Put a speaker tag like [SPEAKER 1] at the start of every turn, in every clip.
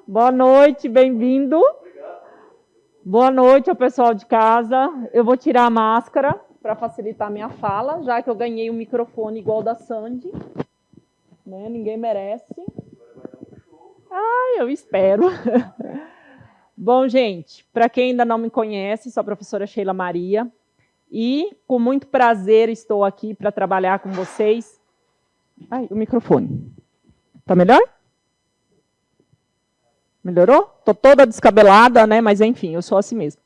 [SPEAKER 1] Boa noite, bem-vindo. Boa noite ao pessoal de casa. Eu vou tirar a máscara para facilitar a minha fala, já que eu ganhei um microfone igual da Sandy. Né? Ninguém merece. Eu espero. Bom, gente, para quem ainda não me conhece, sou a professora Sheila Maria e com muito prazer estou aqui para trabalhar com vocês. Ai, o microfone. Tá melhor? Melhorou? Estou toda descabelada, né? Mas enfim, eu sou assim mesmo.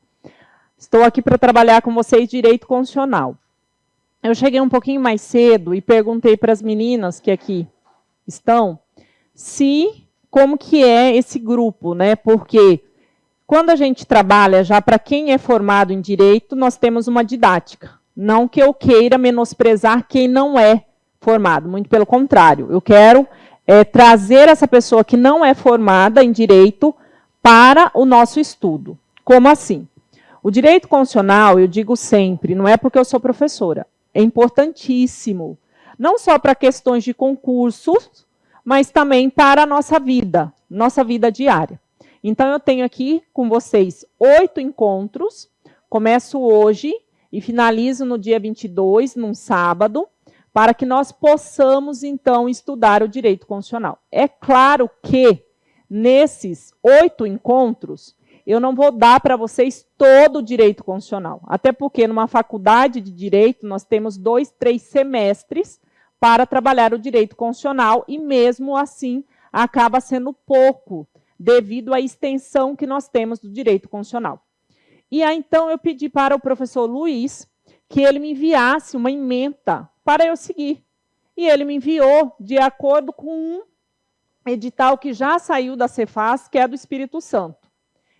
[SPEAKER 1] Estou aqui para trabalhar com vocês direito constitucional. Eu cheguei um pouquinho mais cedo e perguntei para as meninas que aqui estão como que é esse grupo, né? Porque quando a gente trabalha já para quem é formado em direito, nós temos uma didática. Não que eu queira menosprezar quem não é formado, muito pelo contrário. Eu quero trazer essa pessoa que não é formada em direito para o nosso estudo. Como assim? O direito constitucional, eu digo sempre, não é porque eu sou professora, é importantíssimo. Não só para questões de concursos, mas também para a nossa vida diária. Então, eu tenho aqui com vocês 8 encontros, começo hoje e finalizo no dia 22, num sábado, para que nós possamos, então, estudar o direito constitucional. É claro que, nesses 8 encontros, eu não vou dar para vocês todo o direito constitucional, até porque, numa faculdade de direito, nós temos 2, 3 semestres para trabalhar o direito constitucional, e mesmo assim, acaba sendo pouco, devido à extensão que nós temos do direito constitucional. E aí, então, eu pedi para o professor Luiz que ele me enviasse uma ementa para eu seguir. E ele me enviou de acordo com um edital que já saiu da Cefaz, que é do Espírito Santo.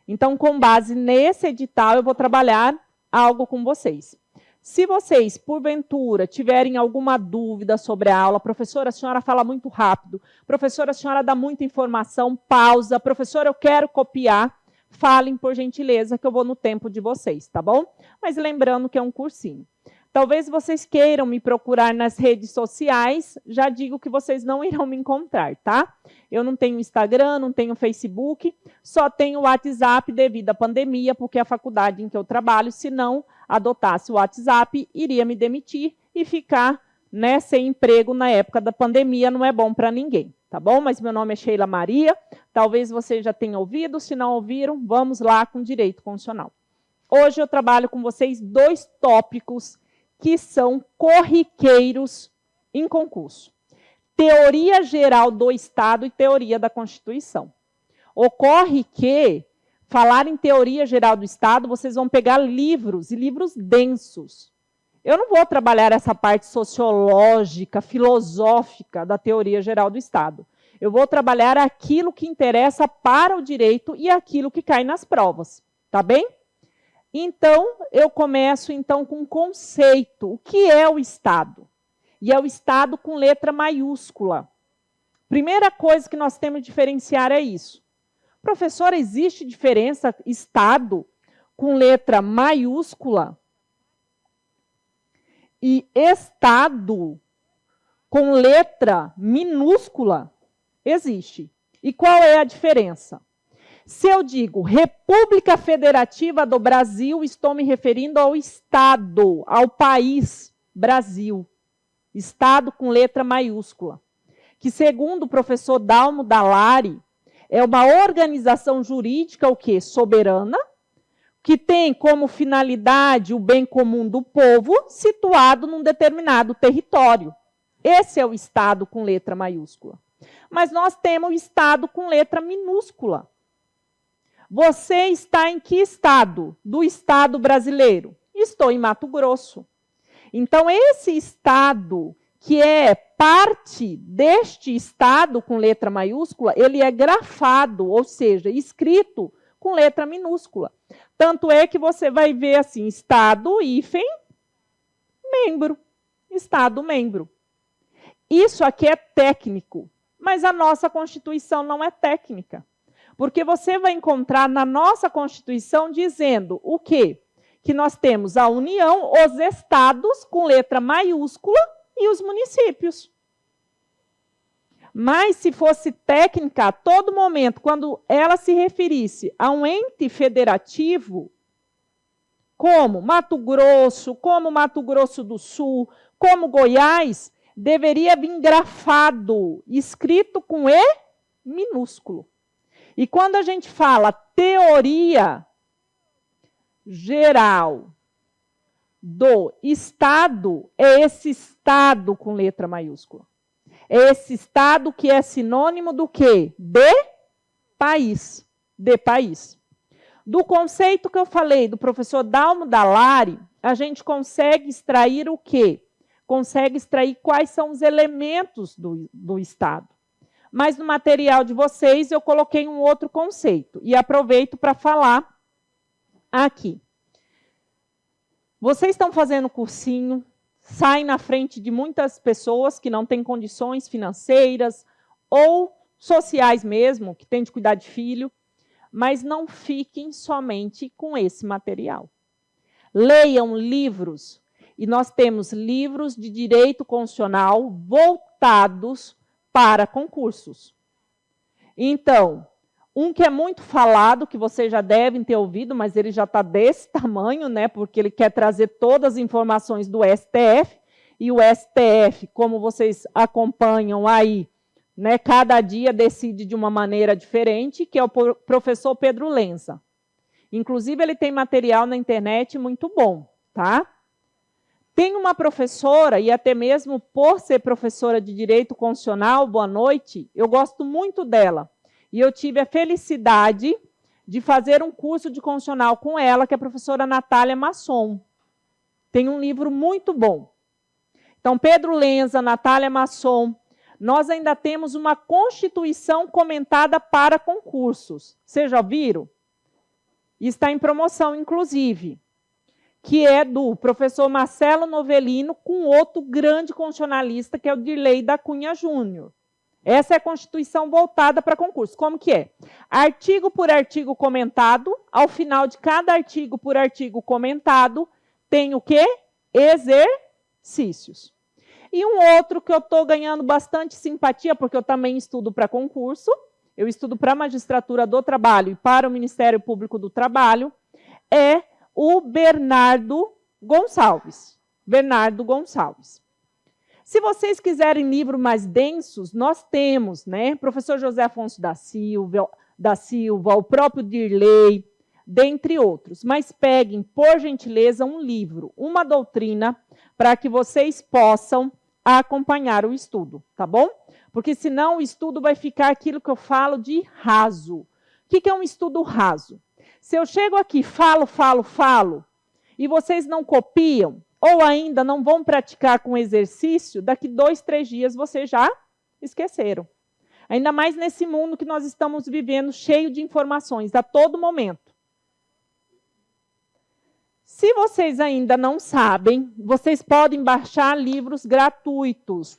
[SPEAKER 1] Então, com base nesse edital, eu vou trabalhar algo com vocês. Se vocês, porventura, tiverem alguma dúvida sobre a aula, professora, a senhora fala muito rápido, professora, a senhora dá muita informação, pausa, professora, eu quero copiar, falem, por gentileza, que eu vou no tempo de vocês, tá bom? Mas lembrando que é um cursinho. Talvez vocês queiram me procurar nas redes sociais, já digo que vocês não irão me encontrar, tá? Eu não tenho Instagram, não tenho Facebook, só tenho WhatsApp devido à pandemia, porque a faculdade em que eu trabalho, se não adotasse o WhatsApp, iria me demitir e ficar sem emprego na época da pandemia, não é bom para ninguém, tá bom? Mas meu nome é Sheila Maria, talvez vocês já tenham ouvido, se não ouviram, vamos lá com direito constitucional. Hoje eu trabalho com vocês 2 tópicos que são corriqueiros em concurso. Teoria geral do Estado e teoria da Constituição. Ocorre que, falar em teoria geral do Estado, vocês vão pegar livros, e livros densos. Eu não vou trabalhar essa parte sociológica, filosófica da teoria geral do Estado. Eu vou trabalhar aquilo que interessa para o direito e aquilo que cai nas provas. Tá bem? Então, eu começo então com um conceito. O que é o Estado? E é o Estado com letra maiúscula. Primeira coisa que nós temos que diferenciar é isso. Professor, existe diferença Estado com letra maiúscula e Estado com letra minúscula? Existe. E qual é a diferença? Se eu digo República Federativa do Brasil, estou me referindo ao Estado, ao país Brasil. Estado com letra maiúscula. Que, segundo o professor Dalmo Dallari, é uma organização jurídica, o quê? Soberana, que tem como finalidade o bem comum do povo, situado num determinado território. Esse é o Estado com letra maiúscula. Mas nós temos o Estado com letra minúscula. Você está em que estado do Estado brasileiro? Estou em Mato Grosso. Então, esse estado, que é parte deste estado com letra maiúscula, ele é grafado, ou seja, escrito com letra minúscula. Tanto é que você vai ver assim, estado, hífen, membro. Estado, membro. Isso aqui é técnico, mas a nossa Constituição não é técnica. Porque você vai encontrar na nossa Constituição dizendo o quê? Que nós temos a União, os estados com letra maiúscula e os municípios. Mas, se fosse técnica, a todo momento, quando ela se referisse a um ente federativo, como Mato Grosso do Sul, como Goiás, deveria vir grafado, escrito com E minúsculo. E quando a gente fala teoria geral do Estado, é esse Estado com letra maiúscula. É esse Estado que é sinônimo do quê? De país. De país. Do conceito que eu falei do professor Dalmo Dallari, a gente consegue extrair o quê? Consegue extrair quais são os elementos do Estado. Mas no material de vocês eu coloquei um outro conceito e aproveito para falar aqui. Vocês estão fazendo cursinho, saem na frente de muitas pessoas que não têm condições financeiras ou sociais mesmo, que têm de cuidar de filho, mas não fiquem somente com esse material. Leiam livros, e nós temos livros de direito constitucional voltados para concursos. Então, um que é muito falado, que vocês já devem ter ouvido, mas ele já está desse tamanho, né, porque ele quer trazer todas as informações do STF, e o STF, como vocês acompanham aí, né, cada dia decide de uma maneira diferente, que é o professor Pedro Lenza. Inclusive, ele tem material na internet muito bom, tá? Tem uma professora, e até mesmo por ser professora de Direito Constitucional, boa noite, eu gosto muito dela. E eu tive a felicidade de fazer um curso de constitucional com ela, que é a professora Natália Masson. Tem um livro muito bom. Então, Pedro Lenza, Natália Masson, nós ainda temos uma Constituição comentada para concursos. Vocês já viram? Está em promoção, inclusive, que é do professor Marcelo Novellino com outro grande constitucionalista, que é o Dirley da Cunha Júnior. Essa é a Constituição voltada para concurso. Como que é? Artigo por artigo comentado, ao final de cada artigo por artigo comentado, tem o quê? Exercícios. E um outro que eu estou ganhando bastante simpatia, porque eu também estudo para concurso, eu estudo para a Magistratura do Trabalho e para o Ministério Público do Trabalho, é o Bernardo Gonçalves. Bernardo Gonçalves. Se vocês quiserem livros mais densos, nós temos, né? Professor José Afonso da Silva, o próprio Dirley, dentre outros. Mas peguem, por gentileza, um livro, uma doutrina, para que vocês possam acompanhar o estudo, tá bom? Porque senão o estudo vai ficar aquilo que eu falo de raso. O que é um estudo raso? Se eu chego aqui, falo, e vocês não copiam, ou ainda não vão praticar com exercício, daqui 2, 3 dias vocês já esqueceram. Ainda mais nesse mundo que nós estamos vivendo, cheio de informações, a todo momento. Se vocês ainda não sabem, vocês podem baixar livros gratuitos.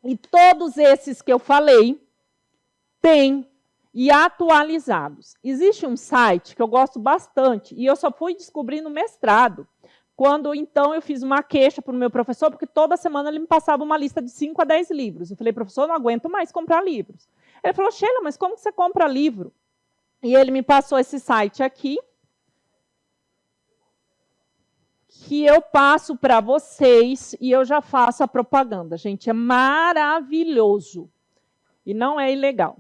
[SPEAKER 1] E todos esses que eu falei, têm e atualizados. Existe um site que eu gosto bastante, e eu só fui descobrir no mestrado, quando, então, eu fiz uma queixa para o meu professor, porque toda semana ele me passava uma lista de 5 a 10 livros. Eu falei, professor, eu não aguento mais comprar livros. Ele falou, Sheila, mas como que você compra livro? E ele me passou esse site aqui, que eu passo para vocês, e eu já faço a propaganda. Gente, é maravilhoso. E não é ilegal.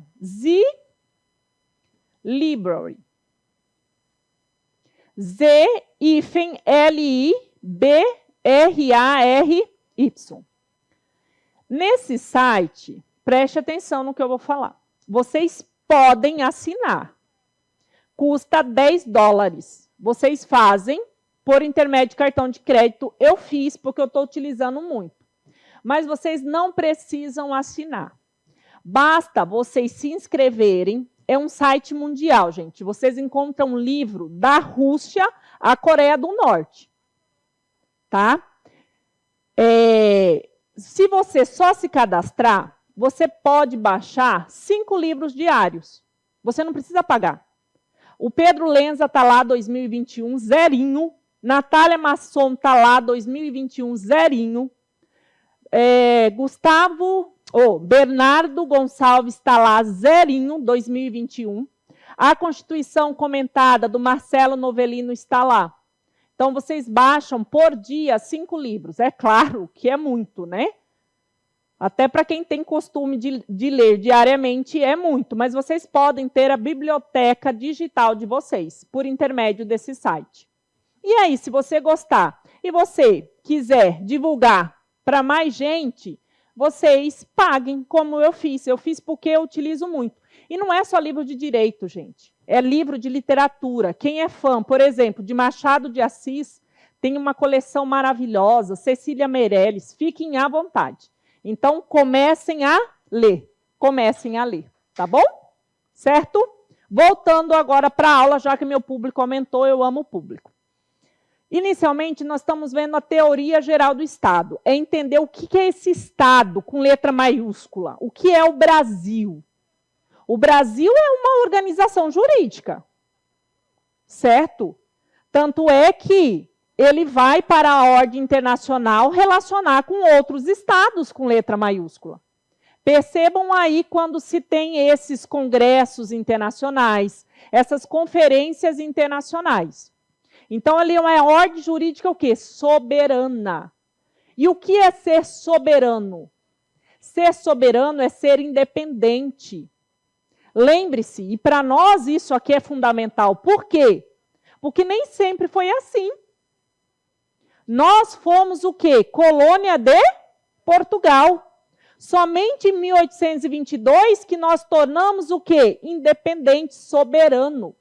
[SPEAKER 1] Library. Z-L-I-B-R-A-R-Y. Nesse site, preste atenção no que eu vou falar. Vocês podem assinar. Custa $10. Vocês fazem por intermédio de cartão de crédito. Eu fiz porque eu estou utilizando muito. Mas vocês não precisam assinar. Basta vocês se inscreverem. É um site mundial, gente. Vocês encontram um livro da Rússia à Coreia do Norte. Tá? Se você só se cadastrar, você pode baixar 5 livros diários. Você não precisa pagar. O Pedro Lenza está lá 2021, zerinho. Natália Masson está lá 2021, zerinho. Bernardo Gonçalves está lá, 2021. A Constituição comentada do Marcelo Novellino está lá. Então, vocês baixam por dia 5 livros. É claro que é muito, né? Até para quem tem costume de ler diariamente, é muito. Mas vocês podem ter a biblioteca digital de vocês, por intermédio desse site. E aí, se você gostar e você quiser divulgar para mais gente, vocês paguem, como eu fiz. Eu fiz porque eu utilizo muito. E não é só livro de direito, gente. É livro de literatura. Quem é fã, por exemplo, de Machado de Assis, tem uma coleção maravilhosa, Cecília Meirelles, fiquem à vontade. Então, comecem a ler. Comecem a ler, tá bom? Certo? Voltando agora para a aula, já que meu público aumentou, eu amo o público. Inicialmente, nós estamos vendo a teoria geral do Estado. É entender o que é esse Estado, com letra maiúscula. O que é o Brasil? O Brasil é uma organização jurídica, certo? Tanto é que ele vai para a ordem internacional relacionar com outros estados com letra maiúscula. Percebam aí quando se tem esses congressos internacionais, essas conferências internacionais. Então, ali é uma ordem jurídica o quê? Soberana. E o que é ser soberano? Ser soberano é ser independente. Lembre-se, e para nós isso aqui é fundamental. Por quê? Porque nem sempre foi assim. Nós fomos o quê? Colônia de Portugal. Somente em 1822 que nós tornamos o quê? Independente, soberano.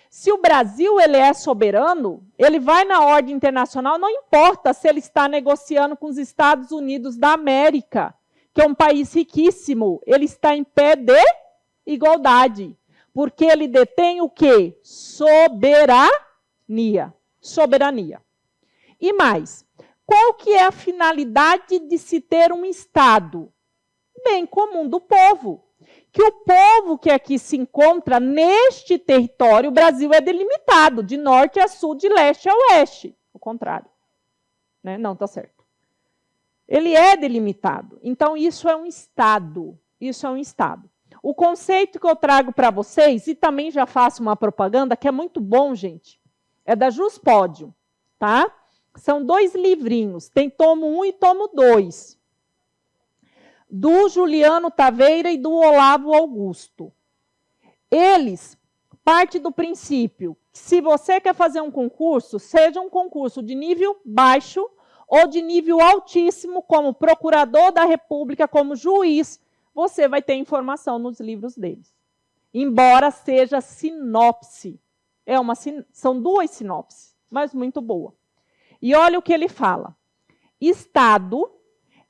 [SPEAKER 1] Se o Brasil ele é soberano, ele vai na ordem internacional, não importa se ele está negociando com os Estados Unidos da América, que é um país riquíssimo, ele está em pé de igualdade, porque ele detém o quê? Soberania. Soberania. E mais, qual que é a finalidade de se ter um Estado? Bem comum do povo. Que o povo que aqui se encontra neste território, o Brasil é delimitado de norte a sul, de leste a oeste. O contrário. Né? Não, está certo. Ele é delimitado. Então, isso é um Estado. Isso é um Estado. O conceito que eu trago para vocês, e também já faço uma propaganda, que é muito bom, gente, é da Juspódio, tá? São 2 livrinhos, tem tomo 1 e tomo 2. Do Juliano Taveira e do Olavo Augusto. Eles partem do princípio que se você quer fazer um concurso, seja um concurso de nível baixo ou de nível altíssimo, como procurador da República, como juiz, você vai ter informação nos livros deles. Embora seja sinopse. São 2 sinopses, mas muito boa. E olha o que ele fala. Estado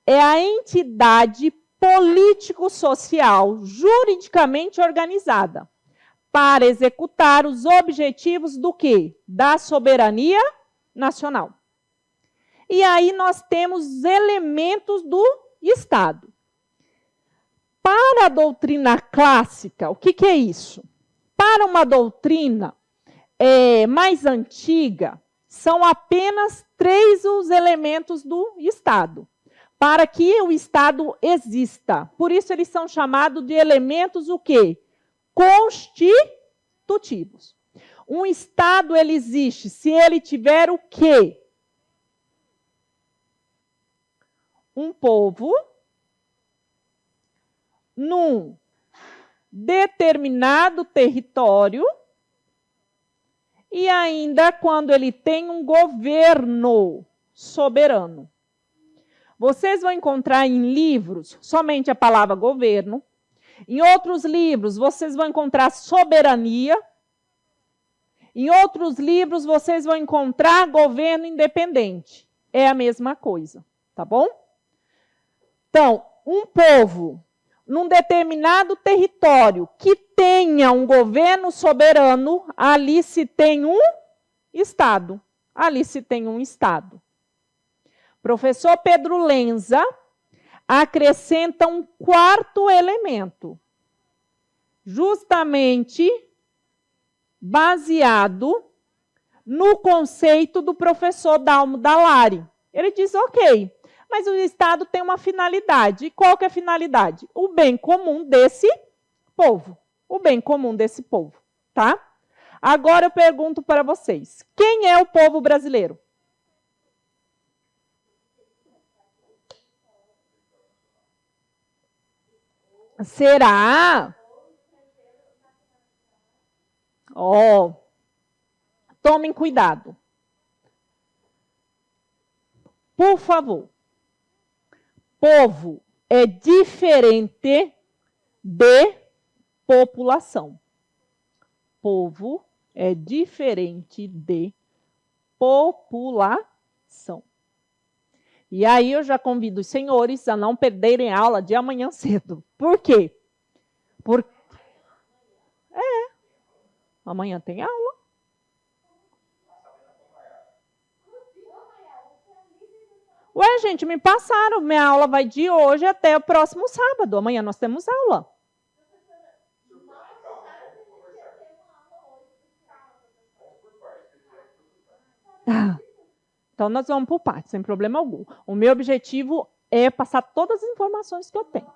[SPEAKER 1] é a entidade político-social juridicamente organizada para executar os objetivos do quê? Da soberania nacional. E aí nós temos os elementos do Estado. Para a doutrina clássica, o que é isso? Para uma doutrina mais antiga, são apenas 3 os elementos do Estado, para que o Estado exista. Por isso, eles são chamados de elementos o quê? Constitutivos. Um Estado, ele existe se ele tiver o quê? Um povo num determinado território e ainda quando ele tem um governo soberano. Vocês vão encontrar em livros somente a palavra governo. Em outros livros, vocês vão encontrar soberania. Em outros livros, vocês vão encontrar governo independente. É a mesma coisa, tá bom? Então, um povo num determinado território que tenha um governo soberano, ali se tem um Estado. Ali se tem um Estado. Professor Pedro Lenza acrescenta um 4º elemento, justamente baseado no conceito do professor Dalmo Dallari. Ele diz, ok, Mas o Estado tem uma finalidade. E qual que é a finalidade? O bem comum desse povo. O bem comum desse povo, tá? Agora eu pergunto para vocês, quem é o povo brasileiro? Será? Ó, tomem cuidado. Por favor. Povo é diferente de população. Povo é diferente de população. E aí eu já convido os senhores a não perderem a aula de amanhã cedo. Por quê? Amanhã tem aula. Ué, gente, me passaram. Minha aula vai de hoje até o próximo sábado. Amanhã nós temos aula. Então, nós vamos por partes, sem problema algum. O meu objetivo é passar todas as informações que eu tenho.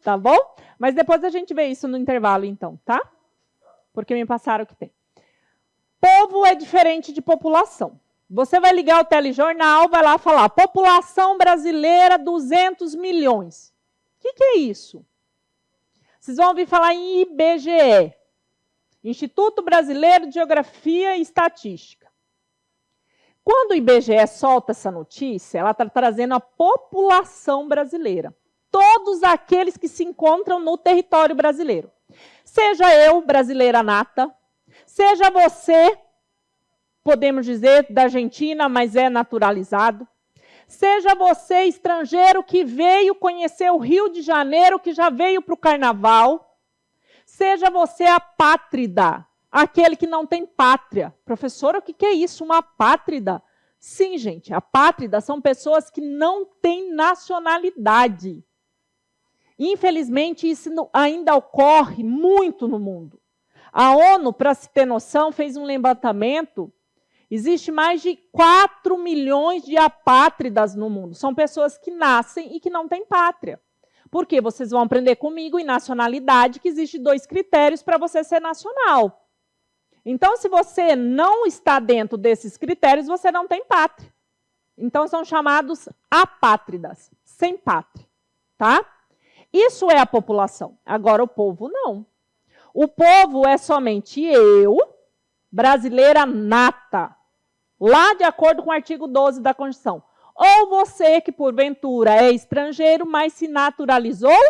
[SPEAKER 1] Tá bom? Mas depois a gente vê isso no intervalo, então, tá? Porque me passaram o que tem. Povo é diferente de população. Você vai ligar o telejornal, vai lá falar, população brasileira, 200 milhões. O que é isso? Vocês vão ouvir falar em IBGE. Instituto Brasileiro de Geografia e Estatística. Quando o IBGE solta essa notícia, ela está trazendo a população brasileira. Todos aqueles que se encontram no território brasileiro. Seja eu, brasileira nata, seja você, podemos dizer, da Argentina, mas é naturalizado, seja você, estrangeiro, que veio conhecer o Rio de Janeiro, que já veio para o carnaval, seja você apátrida, aquele que não tem pátria. Professora, o que é isso, uma apátrida? Sim, gente, apátrida são pessoas que não têm nacionalidade. Infelizmente, isso ainda ocorre muito no mundo. A ONU, para se ter noção, fez um levantamento. Existe mais de 4 milhões de apátridas no mundo. São pessoas que nascem e que não têm pátria. Por quê? Vocês vão aprender comigo em nacionalidade que existem 2 critérios para você ser nacional. Então, se você não está dentro desses critérios, você não tem pátria. Então, são chamados apátridas, sem pátria, tá? Isso é a população. Agora, o povo não. O povo é somente eu, brasileira nata, lá de acordo com o artigo 12 da Constituição. Ou você que, porventura, é estrangeiro, mas se naturalizou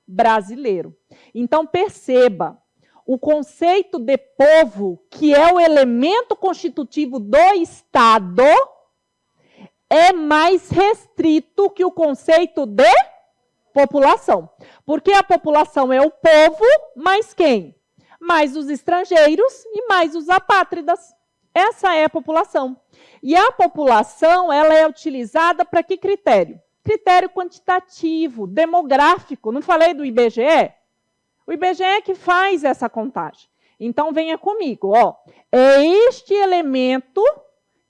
[SPEAKER 1] brasileiro. Então, perceba, o conceito de povo, que é o elemento constitutivo do Estado, é mais restrito que o conceito de população. Porque a população é o povo, mais quem? Mais os estrangeiros e mais os apátridas. Essa é a população. E a população, ela é utilizada para que critério? Critério quantitativo, demográfico. Não falei do IBGE? O IBGE é que faz essa contagem. Então, venha comigo. Ó. É este elemento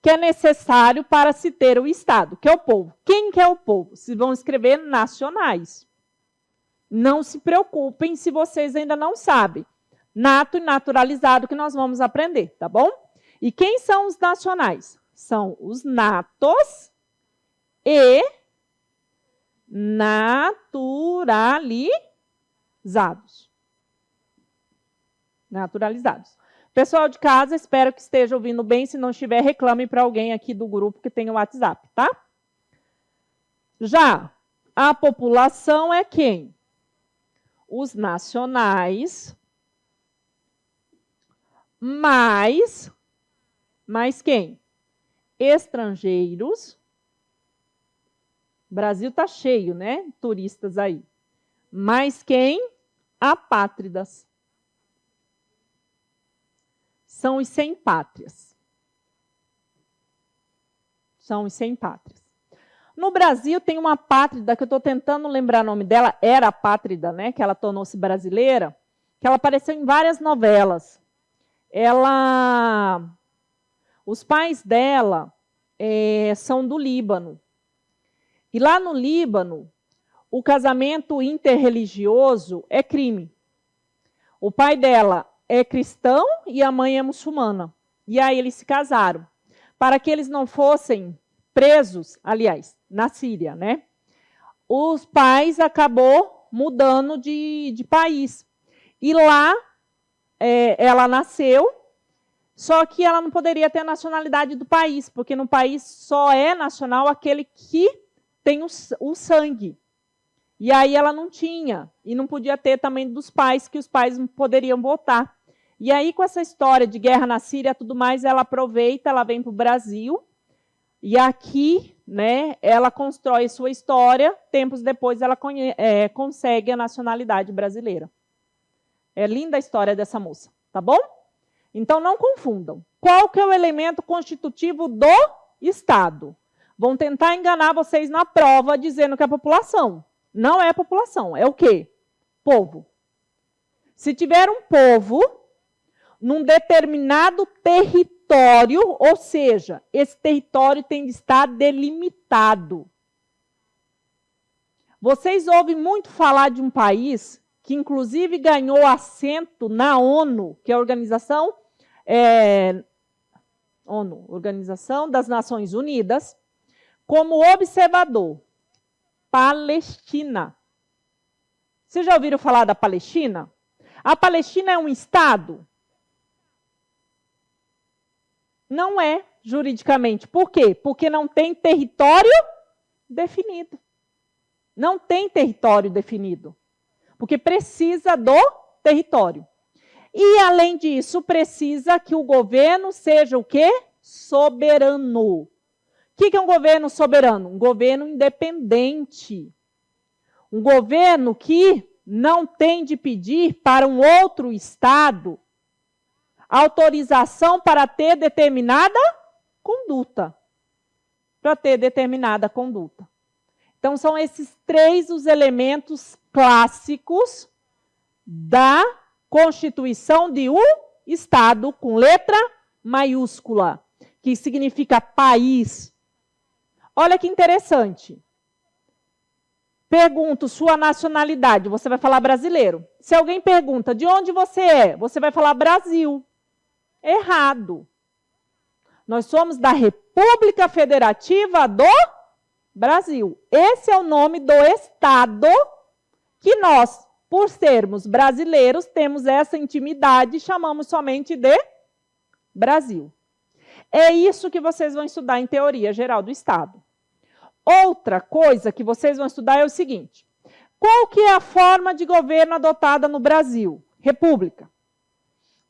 [SPEAKER 1] que é necessário para se ter o Estado, que é o povo. Quem que é o povo? Vocês vão escrever nacionais. Não se preocupem se vocês ainda não sabem. Nato e naturalizado que nós vamos aprender, tá bom? E quem são os nacionais? São os natos e naturalizados. Naturalizados. Pessoal de casa, espero que esteja ouvindo bem. Se não estiver, reclame para alguém aqui do grupo que tem o WhatsApp, tá? Já a população é quem? Os nacionais, mais quem? Estrangeiros. O Brasil está cheio, né? Turistas aí. Mais quem? Apátridas. São os sem pátrias. São os sem pátrias. No Brasil tem uma pátrida, que eu estou tentando lembrar o nome dela, era apátrida, né? Que ela tornou-se brasileira, que ela apareceu em várias novelas. Os pais dela são do Líbano. E lá no Líbano, o casamento interreligioso é crime. O pai dela é cristão e a mãe é muçulmana. E aí eles se casaram. Para que eles não fossem presos, aliás, na Síria, né? Os pais acabou mudando de país. E lá ela nasceu, só que ela não poderia ter a nacionalidade do país, porque no país só é nacional aquele que tem o sangue. E aí ela não tinha, e não podia ter também dos pais, que os pais não poderiam votar. E aí, com essa história de guerra na Síria e tudo mais, ela aproveita, ela vem para o Brasil, e aqui, né, ela constrói sua história, tempos depois ela consegue a nacionalidade brasileira. É linda a história dessa moça, tá bom? Então, não confundam. Qual que é o elemento constitutivo do Estado? Vão tentar enganar vocês na prova, dizendo que é a população. Não é a população, é o quê? Povo. Se tiver um povo num determinado território, ou seja, esse território tem de estar delimitado. Vocês ouvem muito falar de um país que, inclusive, ganhou assento na ONU, que é a Organização das Nações Unidas, como observador. Palestina. Vocês já ouviram falar da Palestina? A Palestina é um estado? Não é, juridicamente. Por quê? Porque não tem território definido. Não tem território definido. Porque precisa do território. E, além disso, precisa que o governo seja o quê? Soberano. O que é um governo soberano? Um governo independente. Um governo que não tem de pedir para um outro Estado autorização para ter determinada conduta. Para ter determinada conduta. Então, são esses três os elementos clássicos da Constituição de um Estado com letra maiúscula, que significa país. Olha que interessante. Pergunto sua nacionalidade, você vai falar brasileiro. Se alguém pergunta de onde você é, você vai falar Brasil. Errado. Nós somos da República Federativa do Brasil. Esse é o nome do Estado que nós, por sermos brasileiros, temos essa intimidade e chamamos somente de Brasil. É isso que vocês vão estudar em teoria geral do Estado. Outra coisa que vocês vão estudar é o seguinte: qual que é a forma de governo adotada no Brasil? República.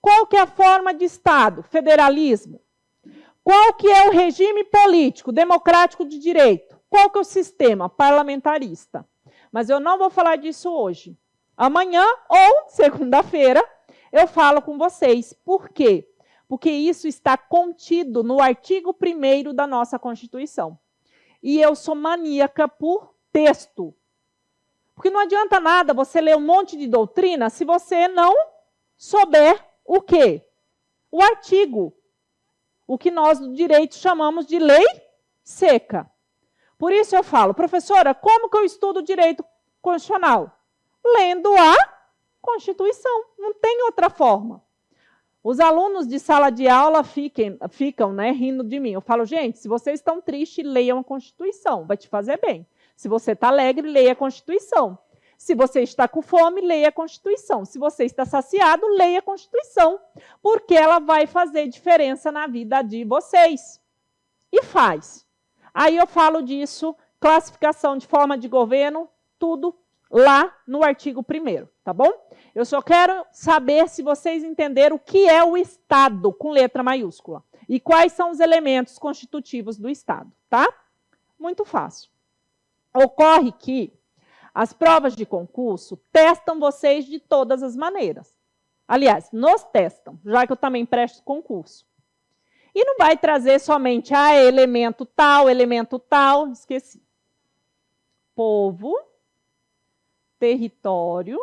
[SPEAKER 1] Qual que é a forma de Estado? Federalismo. Qual que é o regime político, democrático de direito? Qual que é o sistema? Parlamentarista. Mas eu não vou falar disso hoje. Amanhã ou segunda-feira eu falo com vocês. Por quê? Porque isso está contido no artigo 1º da nossa Constituição. E eu sou maníaca por texto. Porque não adianta nada você ler um monte de doutrina se você não souber o quê? O artigo. O que nós, do direito, chamamos de lei seca. Por isso eu falo, professora, como que eu estudo direito constitucional? Lendo a Constituição. Não tem outra forma. Os alunos de sala de aula ficam rindo de mim. Eu falo, gente, se vocês estão tristes, leiam a Constituição. Vai te fazer bem. Se você está alegre, leia a Constituição. Se você está com fome, leia a Constituição. Se você está saciado, leia a Constituição. Porque ela vai fazer diferença na vida de vocês. E faz. Aí eu falo disso, classificação de forma de governo, tudo lá no artigo 1º, tá bom? Eu só quero saber se vocês entenderam o que é o Estado, com letra maiúscula. E quais são os elementos constitutivos do Estado, tá? Muito fácil. Ocorre que as provas de concurso testam vocês de todas as maneiras. Aliás, nos testam, já que eu também presto concurso. E não vai trazer somente elemento tal, esqueci. Povo, território,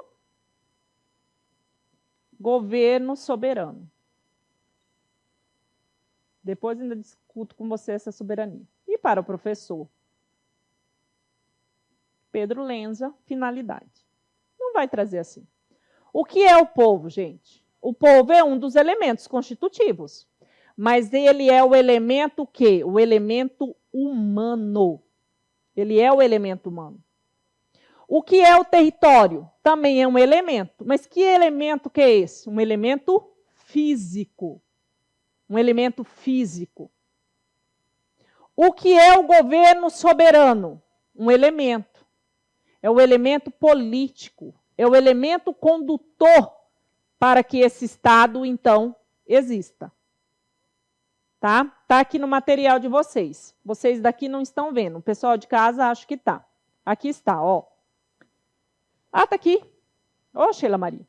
[SPEAKER 1] governo soberano. Depois ainda discuto com você essa soberania. E para o professor Pedro Lenza, finalidade. Não vai trazer assim. O que é o povo, gente? O povo é um dos elementos constitutivos. Mas ele é o elemento quê? O elemento humano. Ele é o elemento humano. O que é o território? Também é um elemento. Mas que elemento que é esse? Um elemento físico. Um elemento físico. O que é o governo soberano? Um elemento. É o elemento político. É o elemento condutor para que esse Estado, então, exista. Tá? Tá aqui no material de vocês. Vocês daqui não estão vendo. O pessoal de casa acho que tá. Aqui está, ó. Ah, tá aqui. Ô, Sheila Maria.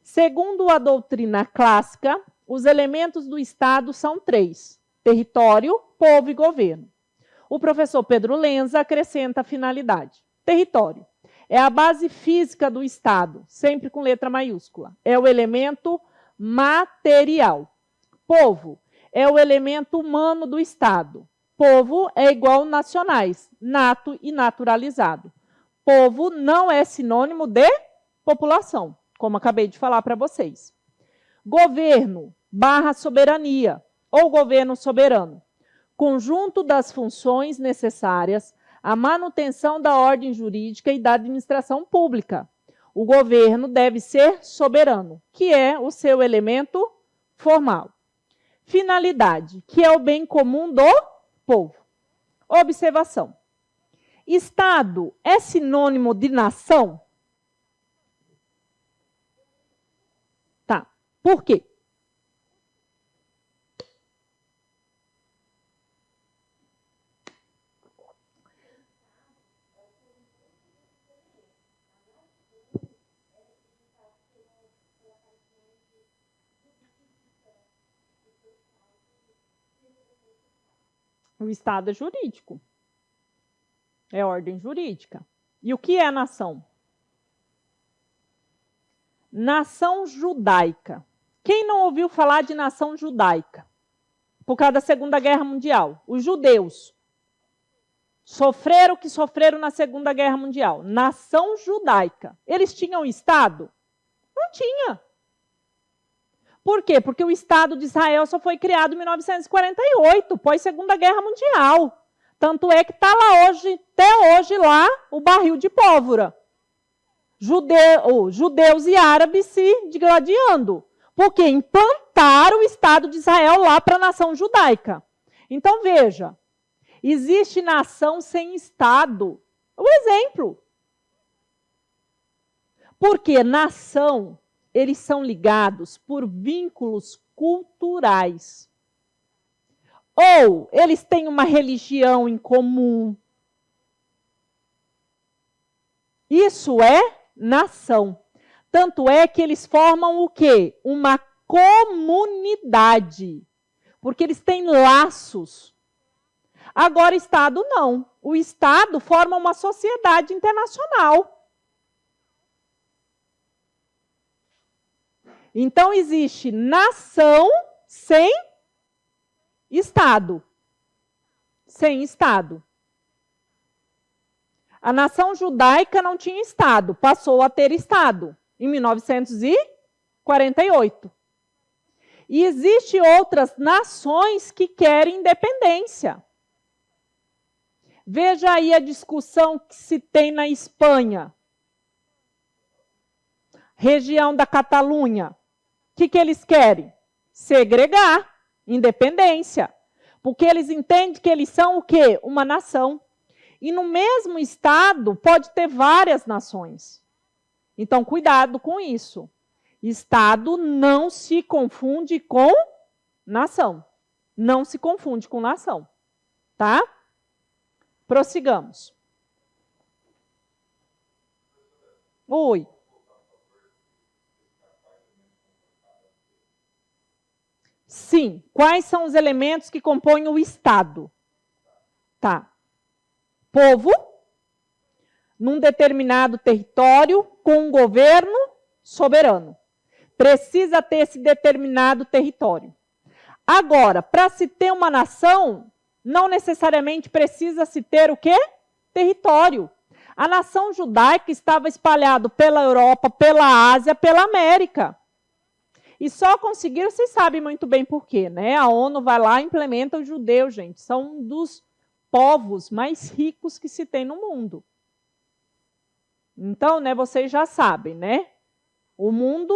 [SPEAKER 1] Segundo a doutrina clássica, os elementos do Estado são 3. Território, povo e governo. O professor Pedro Lenza acrescenta a finalidade. Território é a base física do Estado, sempre com letra maiúscula. É o elemento material. Povo é o elemento humano do Estado. Povo é igual nacionais, nato e naturalizado. Povo não é sinônimo de população, como acabei de falar para vocês. Governo / soberania, ou governo soberano. Conjunto das funções necessárias à manutenção da ordem jurídica e da administração pública. O governo deve ser soberano, que é o seu elemento formal. Finalidade, que é o bem comum do povo. Observação. Estado é sinônimo de nação? Tá. Por quê? O Estado é jurídico. É ordem jurídica. E o que é a nação? Nação judaica. Quem não ouviu falar de nação judaica? Por causa da Segunda Guerra Mundial. Os judeus sofreram o que sofreram na Segunda Guerra Mundial. Nação judaica. Eles tinham Estado? Não tinha. Por quê? Porque o Estado de Israel só foi criado em 1948, pós-Segunda Guerra Mundial. Tanto é que está lá hoje, até hoje lá, o barril de pólvora. Judeus e árabes se digladiando. Porque implantaram o Estado de Israel lá para a nação judaica. Então, veja, existe nação sem Estado. O exemplo. Porque nação, eles são ligados por vínculos culturais. Ou eles têm uma religião em comum. Isso é nação. Tanto é que eles formam o quê? Uma comunidade. Porque eles têm laços. Agora, Estado não. O Estado forma uma sociedade internacional. Então, existe nação sem Estado. Sem Estado. A nação judaica não tinha Estado, passou a ter Estado em 1948. E existem outras nações que querem independência. Veja aí a discussão que se tem na Espanha. Região da Catalunha. O que eles querem? Segregar. Independência. Porque eles entendem que eles são o quê? Uma nação. E no mesmo Estado pode ter várias nações. Então, cuidado com isso. Estado não se confunde com nação. Não se confunde com nação. Tá? Prossigamos. Oi. Sim. Quais são os elementos que compõem o Estado? Tá. Povo, num determinado território, com um governo soberano. Precisa ter esse determinado território. Agora, para se ter uma nação, não necessariamente precisa se ter o quê? Território. A nação judaica estava espalhada pela Europa, pela Ásia, pela América. E só conseguiram, vocês sabem muito bem por quê, né? A ONU vai lá e implementa os judeus, gente. São um dos povos mais ricos que se tem no mundo. Então, né, vocês já sabem, né? O mundo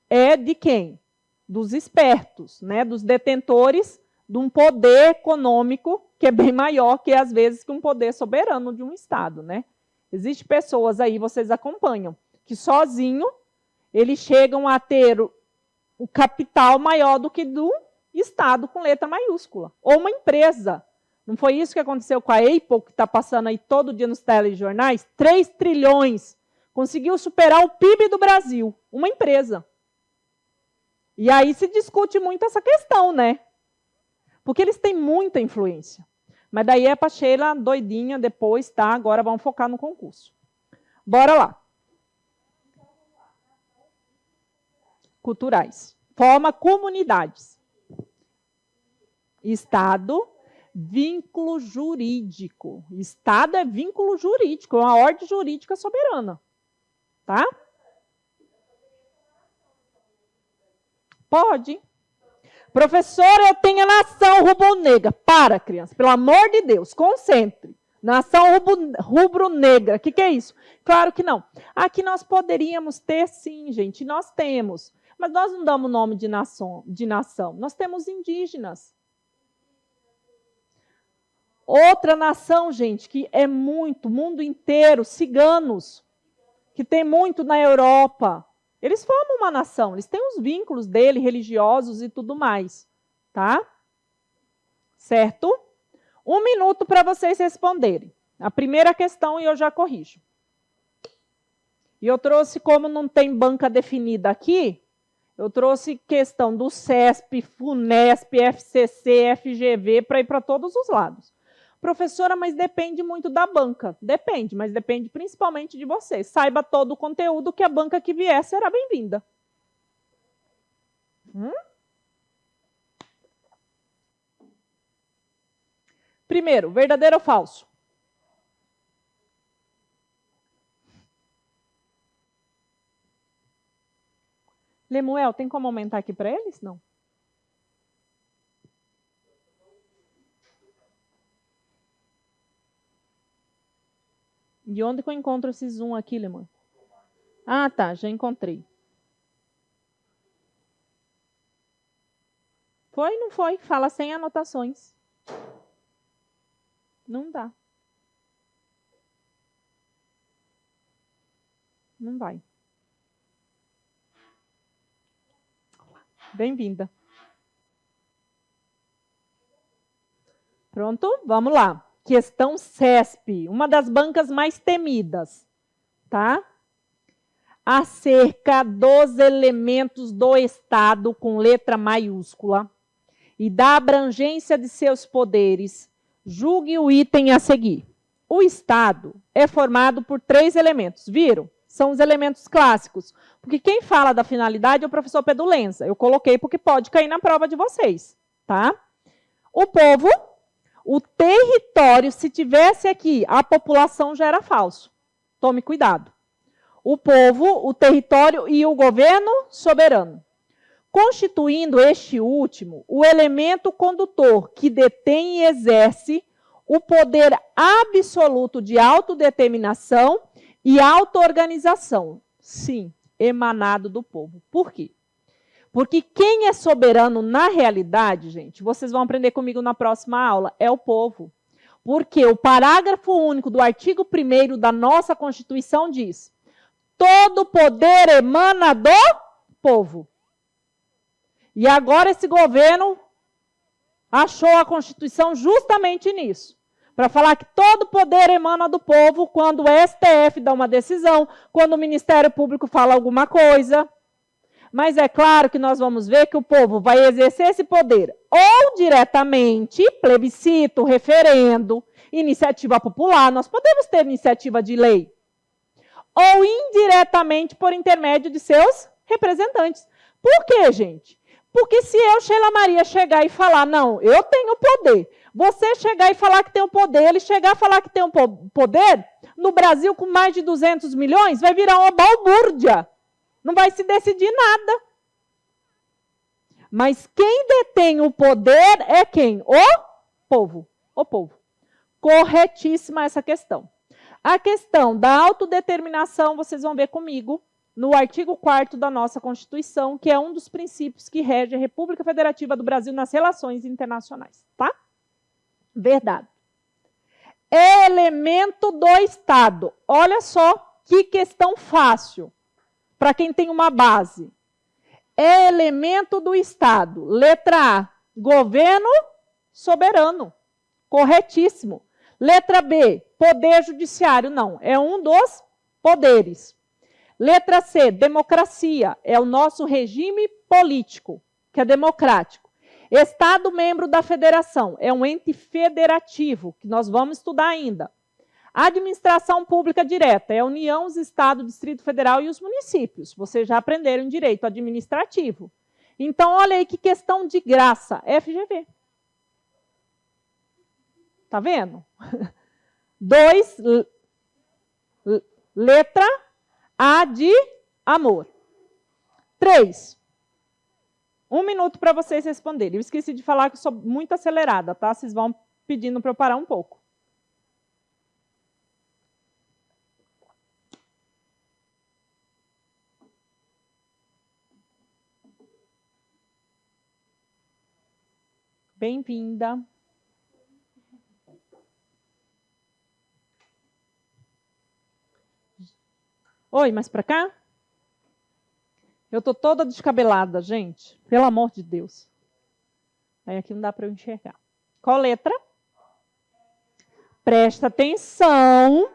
[SPEAKER 1] é de quem? Dos espertos, né? Dos detentores de um poder econômico que é bem maior que, às vezes, que um poder soberano de um Estado, né? Existem pessoas aí, vocês acompanham, que sozinho eles chegam a ter o capital maior do que do Estado com letra maiúscula. Ou uma empresa. Não foi isso que aconteceu com a Apple, que está passando aí todo dia nos telejornais? 3 trilhões. Conseguiu superar o PIB do Brasil. Uma empresa. E aí se discute muito essa questão, né? Porque eles têm muita influência. Mas daí é para Sheila doidinha depois, tá? Agora vamos focar no concurso. Bora lá. Culturais. Forma comunidades. Estado, vínculo jurídico. Estado é vínculo jurídico, é uma ordem jurídica soberana. Tá? Pode. Professora, eu tenho a nação rubro-negra. Para, criança, pelo amor de Deus, concentre. Nação rubro-negra, o que é isso? Claro que não. Aqui nós poderíamos ter, sim, gente, nós temos. Mas nós não damos nome de nação. Nós temos indígenas. Outra nação, gente, que é muito, mundo inteiro, ciganos, que tem muito na Europa. Eles formam uma nação, eles têm os vínculos dele, religiosos e tudo mais. Tá? Certo? 1 minuto para vocês responderem. A primeira questão e eu já corrijo. E eu trouxe, como não tem banca definida aqui, eu trouxe questão do CESP, FUNESP, FCC, FGV, para ir para todos os lados. Professora, mas depende muito da banca. Depende, mas depende principalmente de você. Saiba todo o conteúdo que a banca que vier será bem-vinda. Primeiro, verdadeiro ou falso? Lemuel, tem como aumentar aqui para eles? Não. De onde que eu encontro esse zoom aqui, Lemuel? Ah, tá, já encontrei. Foi, não foi? Fala sem anotações. Não dá. Não vai. Bem-vinda. Pronto? Vamos lá. Questão CESP, uma das bancas mais temidas, tá? Acerca dos elementos do Estado com letra maiúscula e da abrangência de seus poderes, julgue o item a seguir. O Estado é formado por 3 elementos, viram? São os elementos clássicos. Porque quem fala da finalidade é o professor Pedro Lenza. Eu coloquei porque pode cair na prova de vocês, tá? O povo, o território, se tivesse aqui, a população já era falso. Tome cuidado. O povo, o território e o governo soberano. Constituindo este último, o elemento condutor que detém e exerce o poder absoluto de autodeterminação e auto-organização. Sim, emanado do povo. Por quê? Porque quem é soberano na realidade, gente, vocês vão aprender comigo na próxima aula, é o povo. Porque o parágrafo único do artigo 1º da nossa Constituição diz: todo poder emana do povo. E agora esse governo achou a Constituição justamente nisso. Para falar que todo poder emana do povo quando o STF dá uma decisão, quando o Ministério Público fala alguma coisa. Mas é claro que nós vamos ver que o povo vai exercer esse poder ou diretamente, plebiscito, referendo, iniciativa popular, nós podemos ter iniciativa de lei, ou indiretamente por intermédio de seus representantes. Por quê, gente? Porque se eu, Sheila Maria, chegar e falar, não, eu tenho poder, você chegar e falar que tem o poder, ele chegar e falar que tem o poder, no Brasil, com mais de 200 milhões, vai virar uma balbúrdia. Não vai se decidir nada. Mas quem detém o poder é quem? O povo. O povo. Corretíssima essa questão. A questão da autodeterminação, vocês vão ver comigo, no artigo 4º da nossa Constituição, que é um dos princípios que rege a República Federativa do Brasil nas relações internacionais. Tá? Verdade. É elemento do Estado. Olha só que questão fácil, para quem tem uma base. É elemento do Estado. Letra A, governo soberano. Corretíssimo. Letra B, poder judiciário. Não, é um dos poderes. Letra C, democracia. É o nosso regime político, que é democrático. Estado membro da federação. É um ente federativo, que nós vamos estudar ainda. Administração pública direta. É a União, os Estados, Distrito Federal e os municípios. Vocês já aprenderam direito administrativo. Então, olha aí que questão de graça. FGV. Tá vendo? 2, letra A de amor. 3. 1 minuto para vocês responderem. Eu esqueci de falar que eu sou muito acelerada, tá? Vocês vão pedindo para eu parar um pouco. Bem-vinda. Oi, mais para cá? Eu tô toda descabelada, gente. Pelo amor de Deus. Aí aqui não dá para eu enxergar. Qual letra? Presta atenção.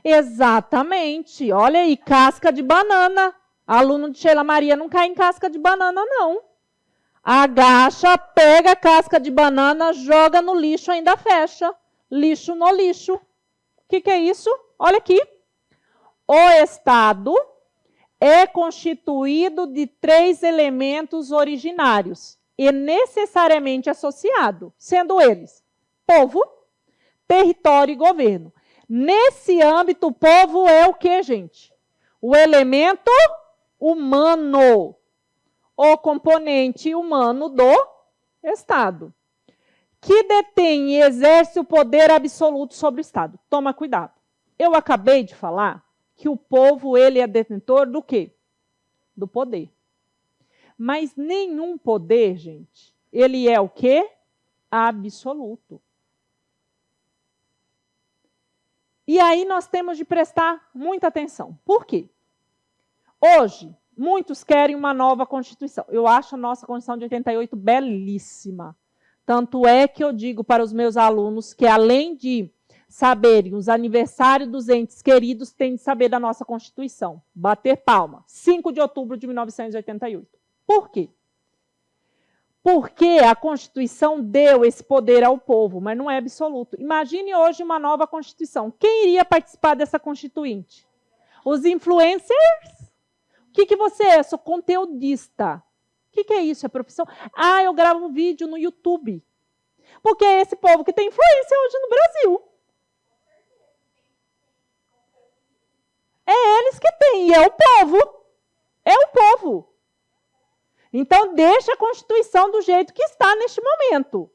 [SPEAKER 1] Exatamente. Olha aí, casca de banana. Aluno de Sheila Maria não cai em casca de banana, não. Agacha, pega a casca de banana, joga no lixo, ainda fecha. Lixo no lixo. O que é isso? Olha aqui. O Estado é constituído de 3 elementos originários e necessariamente associado, sendo eles povo, território e governo. Nesse âmbito, o povo é o que, gente? O elemento humano, o componente humano do Estado, que detém e exerce o poder absoluto sobre o Estado. Toma cuidado. Eu acabei de falar que o povo, ele é detentor do quê? Do poder. Mas nenhum poder, gente, ele é o quê? Absoluto. E aí nós temos de prestar muita atenção. Por quê? Hoje, muitos querem uma nova Constituição. Eu acho a nossa Constituição de 88 belíssima. Tanto é que eu digo para os meus alunos que, além de saberem os aniversários dos entes queridos, têm de saber da nossa Constituição. Bater palma. 5 de outubro de 1988. Por quê? Porque a Constituição deu esse poder ao povo, mas não é absoluto. Imagine hoje uma nova Constituição. Quem iria participar dessa Constituinte? Os influencers? O que você é? Sou conteudista. O que é isso? É profissão? Ah, eu gravo um vídeo no YouTube. Porque é esse povo que tem influência hoje no Brasil. É eles que têm, e é o povo. É o povo. Então, deixa a Constituição do jeito que está neste momento.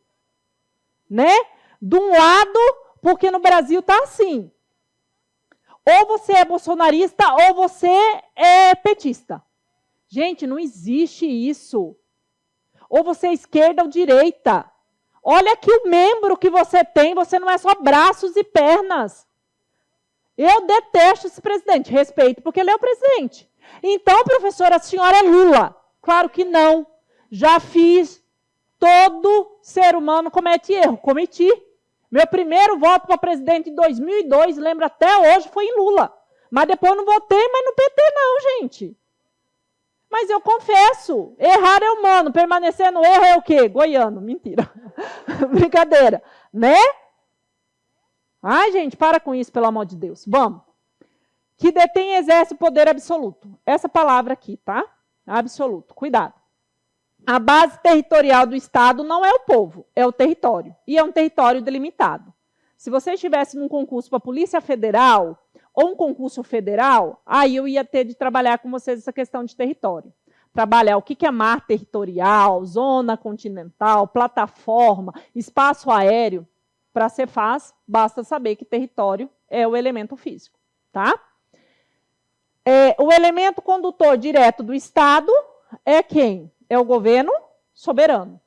[SPEAKER 1] Né? De um lado, porque no Brasil está assim. Ou você é bolsonarista, ou você é petista. Gente, não existe isso. Ou você é esquerda ou direita. Olha aqui o membro que você tem, você não é só braços e pernas. Eu detesto esse presidente, respeito, porque ele é o presidente. Então, professora, a senhora é Lula. Claro que não. Já fiz. Todo ser humano comete erro. Cometi. Meu primeiro voto para presidente em 2002, lembro até hoje, foi em Lula. Mas depois não votei, mas no PT não, gente. Mas eu confesso, errar é humano, permanecer no erro é o quê? Goiano. Mentira. Brincadeira. Né? Ai, gente, para com isso, pelo amor de Deus. Vamos. Que detém e exerce o poder absoluto. Essa palavra aqui, tá? Absoluto. Cuidado. A base territorial do Estado não é o povo, é o território. E é um território delimitado. Se você estivesse num concurso para a Polícia Federal ou um concurso federal, aí eu ia ter de trabalhar com vocês essa questão de território. Trabalhar o que é mar territorial, zona continental, plataforma, espaço aéreo. Para ser fácil, basta saber que território é o elemento físico. Tá? O elemento condutor direto do Estado é quem? É o governo soberano.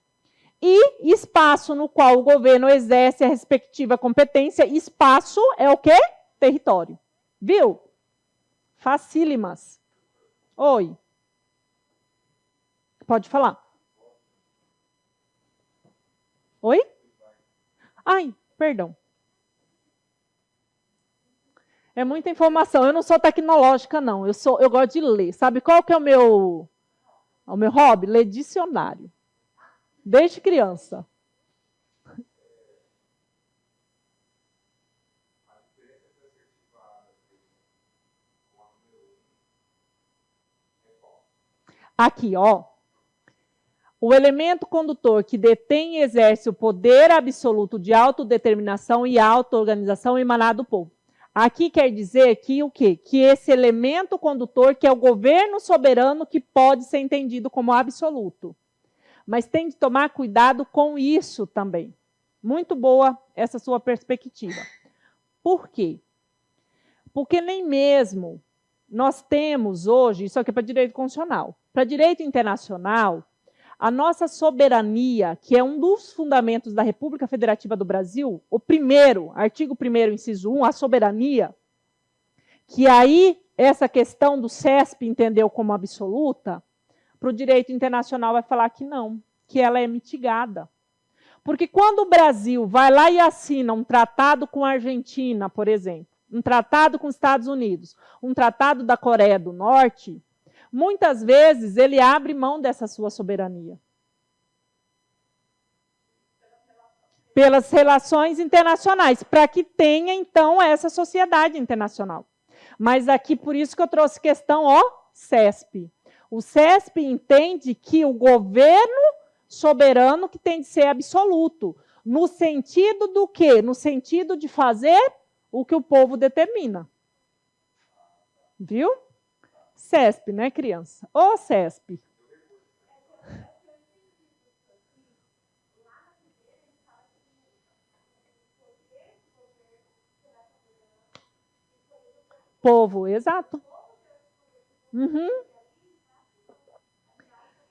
[SPEAKER 1] E espaço no qual o governo exerce a respectiva competência, espaço é o quê? Território. Viu? Facílimas. Oi. Pode falar. Oi? Ai, perdão. É muita informação. Eu não sou tecnológica, não. Eu gosto de ler. Sabe qual que é o meu hobby? Ler dicionário. Desde criança. Aqui, ó. O elemento condutor que detém e exerce o poder absoluto de autodeterminação e auto-organização emanado do povo. Aqui quer dizer que o quê? Que esse elemento condutor, que é o governo soberano, que pode ser entendido como absoluto. Mas tem de tomar cuidado com isso também. Muito boa essa sua perspectiva. Por quê? Porque nem mesmo nós temos hoje, isso aqui é para direito constitucional, para direito internacional, a nossa soberania, que é um dos fundamentos da República Federativa do Brasil, o primeiro, artigo 1º, inciso 1, a soberania, que aí essa questão do CESP entendeu como absoluta, para o direito internacional vai falar que não, que ela é mitigada. Porque quando o Brasil vai lá e assina um tratado com a Argentina, por exemplo, um tratado com os Estados Unidos, um tratado da Coreia do Norte, muitas vezes ele abre mão dessa sua soberania. Pelas relações internacionais, para que tenha, então, essa sociedade internacional. Mas aqui, por isso que eu trouxe questão, ó, CESP. O CESP entende que o governo soberano que tem de ser absoluto. No sentido do quê? No sentido de fazer o que o povo determina. Viu? CESP, né, criança? Ô, CESP. Povo, exato. Uhum.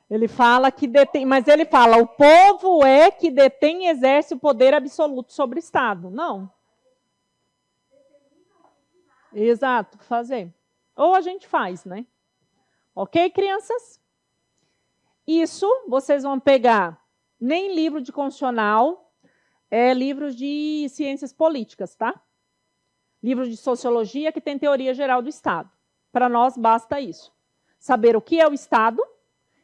[SPEAKER 1] Ele fala que detém, mas ele fala, o povo é que detém e exerce o poder absoluto sobre o Estado. Não. Exato, fazer. Ou a gente faz, né? Ok, crianças? Isso vocês vão pegar nem livro de constitucional, livros de ciências políticas, tá? Livros de sociologia que tem teoria geral do Estado. Para nós basta isso. Saber o que é o Estado,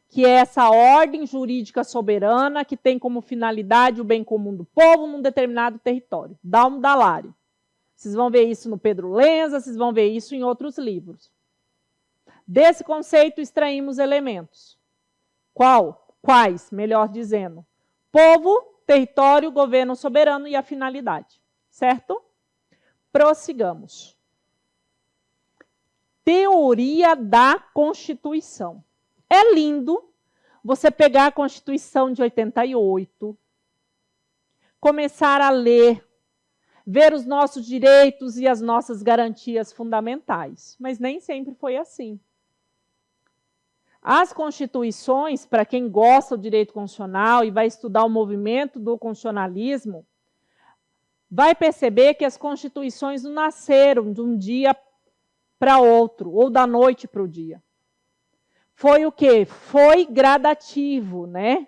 [SPEAKER 1] que é essa ordem jurídica soberana que tem como finalidade o bem comum do povo num determinado território. Dalmo Dall'Are. Vocês vão ver isso no Pedro Lenza, vocês vão ver isso em outros livros. Desse conceito extraímos elementos. Quais, melhor dizendo? Povo, território, governo soberano e a finalidade. Certo? Prossigamos. Teoria da Constituição. É lindo você pegar a Constituição de 88, começar a ler, ver os nossos direitos e as nossas garantias fundamentais. Mas nem sempre foi assim. As constituições, para quem gosta do direito constitucional e vai estudar o movimento do constitucionalismo, vai perceber que as constituições não nasceram de um dia para outro, ou da noite para o dia. Foi o quê? Foi gradativo, né?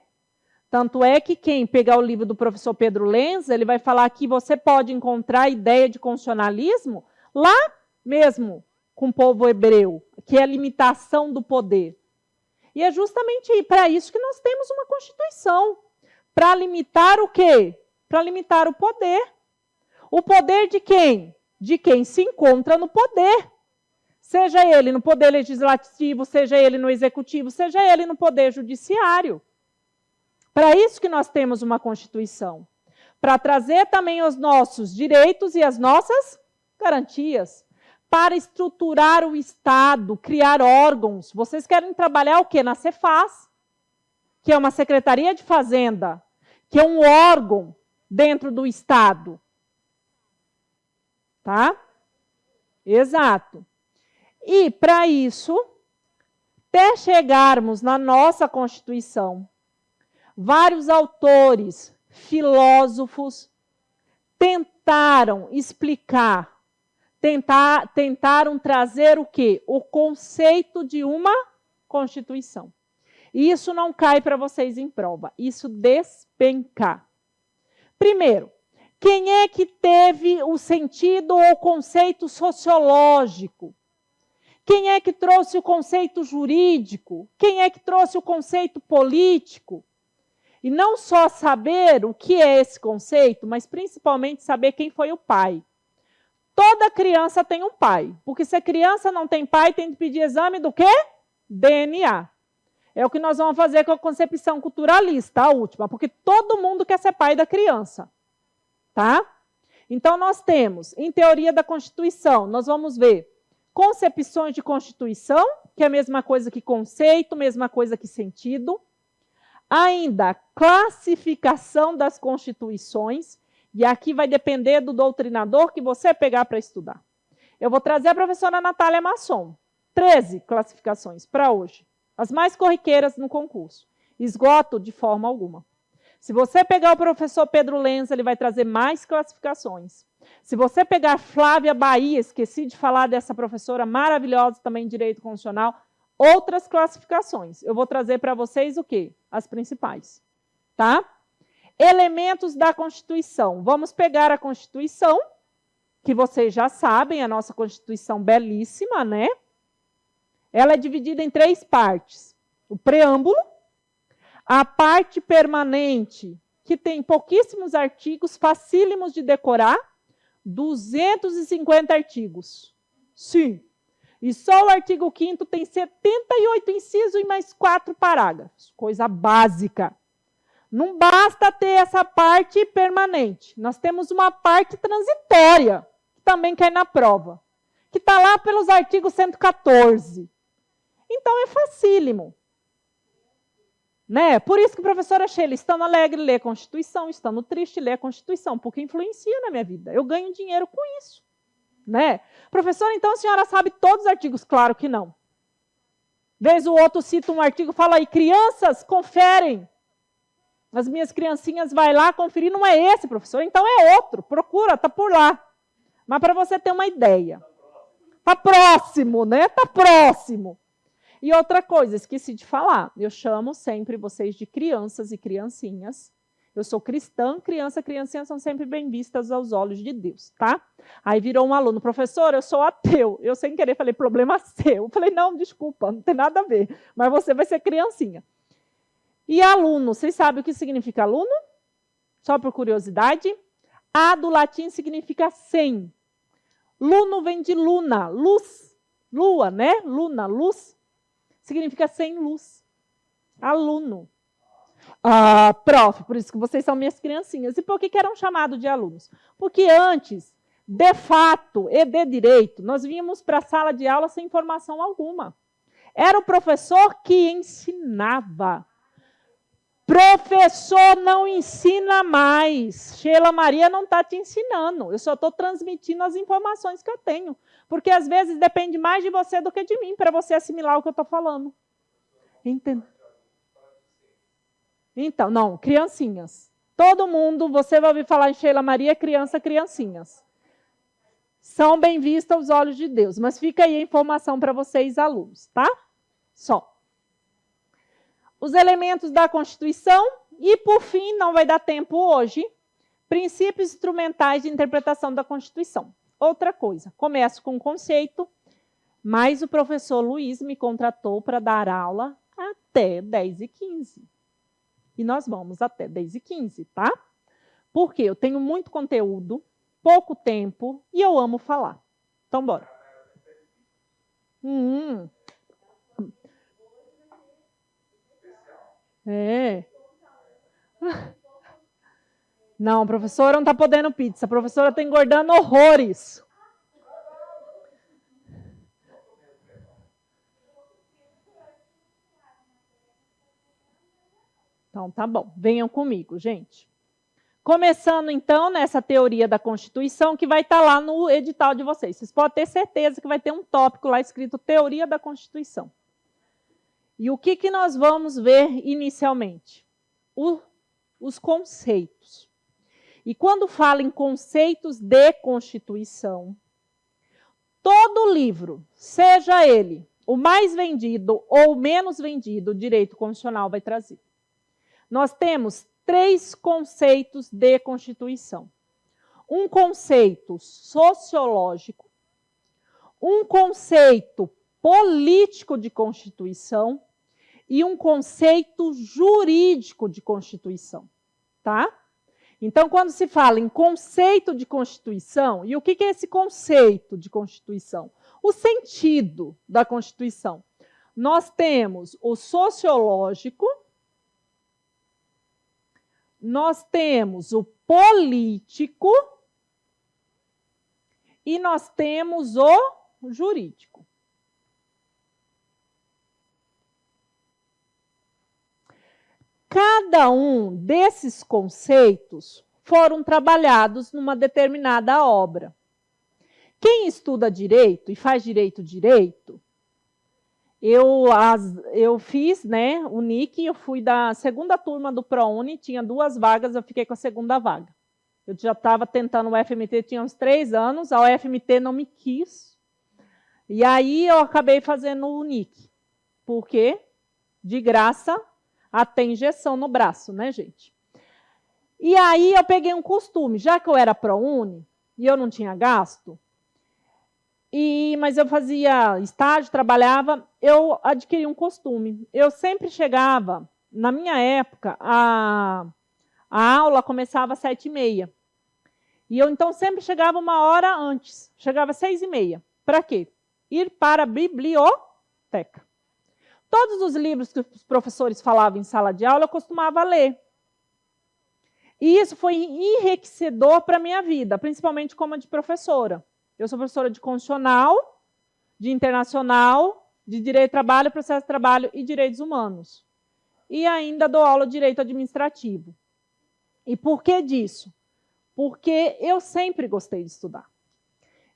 [SPEAKER 1] Tanto é que quem pegar o livro do professor Pedro Lenza, ele vai falar que você pode encontrar a ideia de constitucionalismo lá mesmo com o povo hebreu, que é a limitação do poder. E é justamente para isso que nós temos uma Constituição. Para limitar o quê? Para limitar o poder. O poder de quem? De quem se encontra no poder. Seja ele no poder legislativo, seja ele no executivo, seja ele no poder judiciário. Para isso que nós temos uma Constituição. Para trazer também os nossos direitos e as nossas garantias. Para estruturar o Estado, criar órgãos. Vocês querem trabalhar o quê? Na Cefaz, que é uma Secretaria de Fazenda, que é um órgão dentro do Estado. Tá? Exato. E, para isso, até chegarmos na nossa Constituição, vários autores, filósofos, tentaram explicar, tentaram trazer o quê? O conceito de uma Constituição. E isso não cai para vocês em prova, isso despenca. Primeiro, quem é que teve o sentido ou o conceito sociológico? Quem é que trouxe o conceito jurídico? Quem é que trouxe o conceito político? E não só saber o que é esse conceito, mas principalmente saber quem foi o pai. Toda criança tem um pai, porque se a criança não tem pai, tem que pedir exame do quê? DNA. É o que nós vamos fazer com a concepção culturalista, a última, porque todo mundo quer ser pai da criança. Tá? Então, nós temos, em teoria da Constituição, nós vamos ver concepções de Constituição, que é a mesma coisa que conceito, mesma coisa que sentido. Ainda, classificação das Constituições, e aqui vai depender do doutrinador que você pegar para estudar. Eu vou trazer a professora Natália Masson, 13 classificações para hoje, as mais corriqueiras no concurso. Esgoto de forma alguma. Se você pegar o professor Pedro Lenz, ele vai trazer mais classificações. Se você pegar Flávia Bahia, esqueci de falar dessa professora maravilhosa também em Direito Constitucional, outras classificações. Eu vou trazer para vocês o quê? As principais. Tá? Elementos da Constituição. Vamos pegar a Constituição, que vocês já sabem, a nossa Constituição belíssima, né? Ela é dividida em 3 partes. O preâmbulo, a parte permanente, que tem pouquíssimos artigos, facílimos de decorar, 250 artigos. Sim. E só o artigo 5º tem 78 incisos e mais 4 parágrafos. Coisa básica. Não basta ter essa parte permanente. Nós temos uma parte transitória, que também cai na prova, que está lá pelos artigos 114. Então, é facílimo. Né? Por isso que a professora Sheila, estando alegre, lê a Constituição, estando triste, lê a Constituição, porque influencia na minha vida. Eu ganho dinheiro com isso. Né? Professora, então a senhora sabe todos os artigos? Claro que não. Vez o outro cita um artigo, fala aí, crianças, conferem. As minhas criancinhas vai lá conferir, não é esse, professor, então é outro, procura, está por lá. Mas para você ter uma ideia. Está próximo, né? Está próximo. E outra coisa, esqueci de falar, eu chamo sempre vocês de crianças e criancinhas. Eu sou cristã, criança e criancinha são sempre bem vistas aos olhos de Deus, tá? Aí virou um aluno, professor, eu sou ateu. Eu sem querer falei, problema seu. Eu falei, não, desculpa, não tem nada a ver, mas você vai ser criancinha. E aluno, vocês sabem o que significa aluno? Só por curiosidade. A do latim significa 100. Luno vem de luna, luz, lua, né? Luna, luz. Significa sem luz. Aluno. Ah, prof, por isso que vocês são minhas criancinhas. E por que eram chamados de alunos? Porque antes, de fato e de direito, nós vínhamos para a sala de aula sem informação alguma. Era o professor que ensinava. Professor não ensina mais. Sheila Maria não está te ensinando. Eu só estou transmitindo as informações que eu tenho. Porque, às vezes, depende mais de você do que de mim, para você assimilar o que eu estou falando. Entende? Então, não, criancinhas. Todo mundo, você vai ouvir falar em Sheila Maria, criança, criancinhas. São bem vistas aos olhos de Deus. Mas fica aí a informação para vocês, alunos, tá? Só. Os elementos da Constituição e, por fim, não vai dar tempo hoje, princípios instrumentais de interpretação da Constituição. Outra coisa, começo com o conceito, mas o professor Luiz me contratou para dar aula até 10h15. E nós vamos até 10h15, tá? Porque eu tenho muito conteúdo, pouco tempo e eu amo falar. Então, bora. É. Não, a professora não está podendo pizza. A professora está engordando horrores. Então, tá bom. Venham comigo, gente. Começando, então, nessa teoria da Constituição, que vai estar lá no edital de vocês. Vocês podem ter certeza que vai ter um tópico lá escrito Teoria da Constituição. E o que nós vamos ver inicialmente? Os conceitos. E quando fala em conceitos de Constituição, todo livro, seja ele o mais vendido ou o menos vendido, o direito constitucional vai trazer. Nós temos 3 conceitos de Constituição. Um conceito sociológico, um conceito político de Constituição e um conceito jurídico de Constituição, tá? Então, quando se fala em conceito de Constituição, e o que é esse conceito de Constituição? O sentido da Constituição. Nós temos o sociológico, nós temos o político e nós temos o jurídico. Cada um desses conceitos foram trabalhados numa determinada obra. Quem estuda direito e faz direito, eu fiz, né, o NIC, eu fui da segunda turma do ProUni, tinha 2 vagas, eu fiquei com a segunda vaga. Eu já estava tentando o UFMT, tinha uns 3 anos, a UFMT não me quis. E aí eu acabei fazendo o NIC. Por quê? De graça, até injeção no braço, né, gente? E aí eu peguei um costume, já que eu era ProUni e eu não tinha gasto, mas eu fazia estágio, trabalhava, eu adquiri um costume. Eu sempre chegava, na minha época, a aula começava às 7h30. E eu, então, sempre chegava 1 hora antes. Chegava às 6h30. Para quê? Ir para a biblioteca. Todos os livros que os professores falavam em sala de aula, eu costumava ler. E isso foi enriquecedor para a minha vida, principalmente como de professora. Eu sou professora de constitucional, de internacional, de direito do trabalho, processo de trabalho e direitos humanos. E ainda dou aula de direito administrativo. E por que disso? Porque eu sempre gostei de estudar.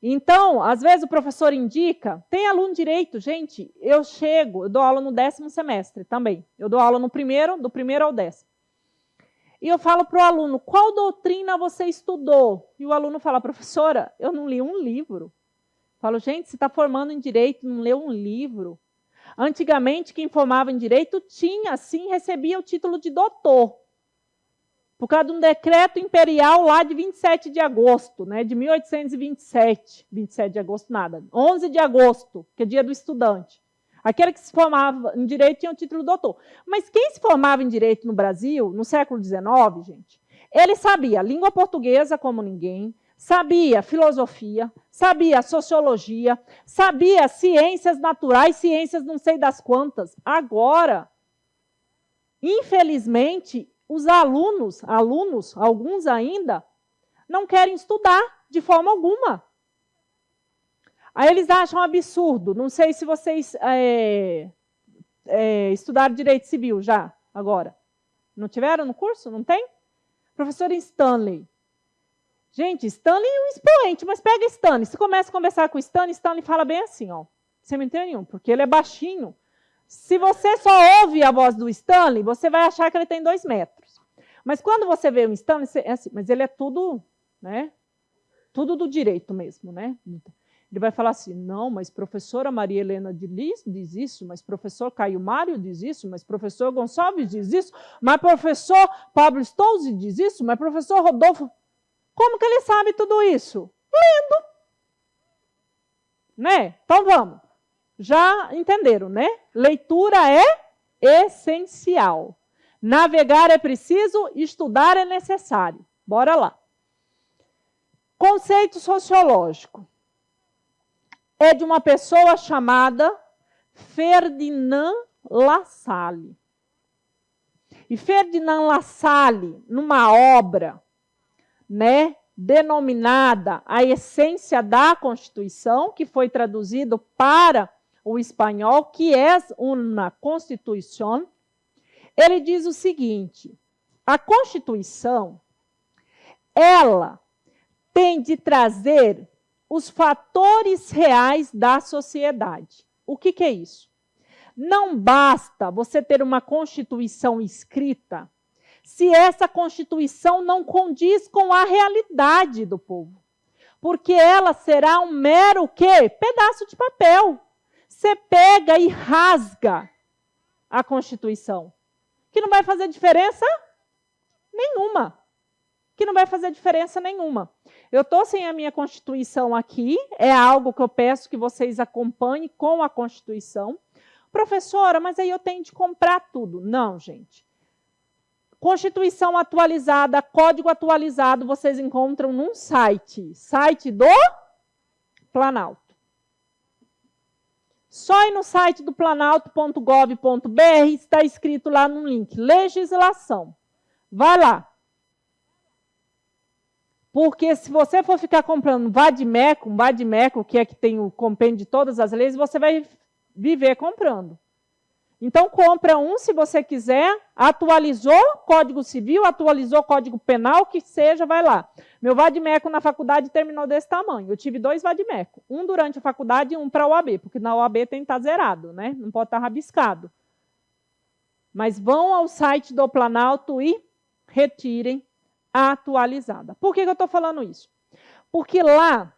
[SPEAKER 1] Então, às vezes o professor indica, tem aluno de direito, gente, eu dou aula no 10º semestre também. Eu dou aula no primeiro, do 1º ao 10º. E eu falo para o aluno, qual doutrina você estudou? E o aluno fala, professora, eu não li um livro. Eu falo, gente, você está formando em direito, não leu um livro? Antigamente, quem formava em direito tinha, sim, recebia o título de doutor. Por causa de um decreto imperial lá de 27 de agosto, né, de 1827. 27 de agosto, nada. 11 de agosto, que é dia do estudante. Aquele que se formava em direito tinha o título de doutor. Mas quem se formava em direito no Brasil, no século XIX, gente, ele sabia língua portuguesa como ninguém, sabia filosofia, sabia sociologia, sabia ciências naturais, ciências não sei das quantas. Agora, infelizmente, os alunos, alguns ainda, não querem estudar de forma alguma. Aí eles acham absurdo. Não sei se vocês estudaram direito civil já, agora. Não tiveram no curso? Não tem? Professor Stanley. Gente, Stanley é um expoente, mas pega Stanley. Se começa a conversar com Stanley, Stanley fala bem assim, ó. Sem mentira nenhuma, porque ele é baixinho. Se você só ouve a voz do Stanley, você vai achar que ele tem 2 metros. Mas quando você vê o Stanley, mas ele é tudo, né? Tudo do direito mesmo, né? Ele vai falar assim, não, mas professora Maria Helena de Lis diz isso, mas professor Caio Mário diz isso, mas professor Gonçalves diz isso, mas professor Pablo Stolze diz isso, mas professor Rodolfo... Como que ele sabe tudo isso? Lendo. Né? Então vamos. Já entenderam, né? Leitura é essencial. Navegar é preciso, estudar é necessário. Bora lá. Conceito sociológico. é de uma pessoa chamada Ferdinand Lassalle. E Ferdinand Lassalle, numa obra, né, denominada A Essência da Constituição, que foi traduzido para o espanhol, que é uma Constituição, ele diz o seguinte: a Constituição, ela tem de trazer os fatores reais da sociedade. O que é isso? Não basta você ter uma Constituição escrita se essa Constituição não condiz com a realidade do povo. Porque ela será um mero quê? Pedaço de papel. Você pega e rasga a Constituição, que não vai fazer diferença nenhuma. Que não vai fazer diferença nenhuma. Eu estou sem a minha Constituição aqui, é algo que eu peço que vocês acompanhem com a Constituição. Professora, mas aí eu tenho de comprar tudo. Não, gente. Constituição atualizada, código atualizado, vocês encontram num site do Planalto. Só ir no site do planalto.gov.br, está escrito lá no link, legislação. Vai lá. Porque se você for ficar comprando um vadimeco, que é que tem o compêndio de todas as leis, você vai viver comprando. Então, compra um se você quiser, atualizou Código Civil, atualizou Código Penal, que seja, vai lá. Meu vadimeco na faculdade terminou desse tamanho. Eu tive 2 vadimecos, um durante a faculdade e um para a OAB, porque na OAB tem que estar zerado, né? Não pode estar rabiscado. Mas vão ao site do Planalto e retirem a atualizada. Por que eu estou falando isso? Porque lá,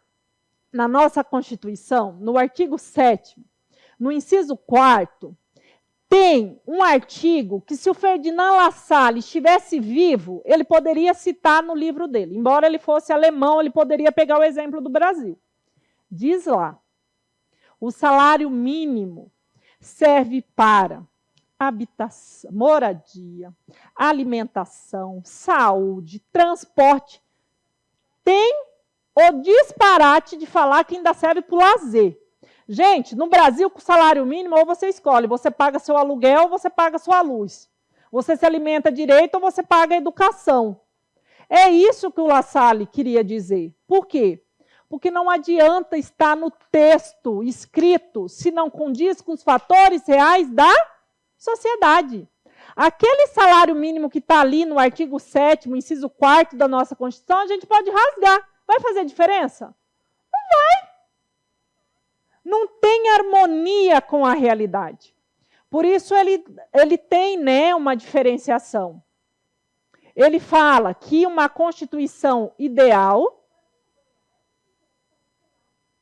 [SPEAKER 1] na nossa Constituição, no artigo 7º, no inciso 4º, tem um artigo que, se o Ferdinand Lassalle estivesse vivo, ele poderia citar no livro dele. Embora ele fosse alemão, ele poderia pegar o exemplo do Brasil. Diz lá, o salário mínimo serve para habitação, moradia, alimentação, saúde, transporte. Tem o disparate de falar que ainda serve para o lazer. Gente, no Brasil, com salário mínimo, ou você escolhe, você paga seu aluguel ou você paga sua luz. Você se alimenta direito ou você paga a educação. É isso que o Lassalle queria dizer. Por quê? Porque não adianta estar no texto escrito se não condiz com os fatores reais da sociedade. Aquele salário mínimo que está ali no artigo 7º, inciso 4º da nossa Constituição, a gente pode rasgar. Vai fazer diferença? Não vai. Não tem harmonia com a realidade. Por isso ele tem, né, uma diferenciação. Ele fala que uma Constituição ideal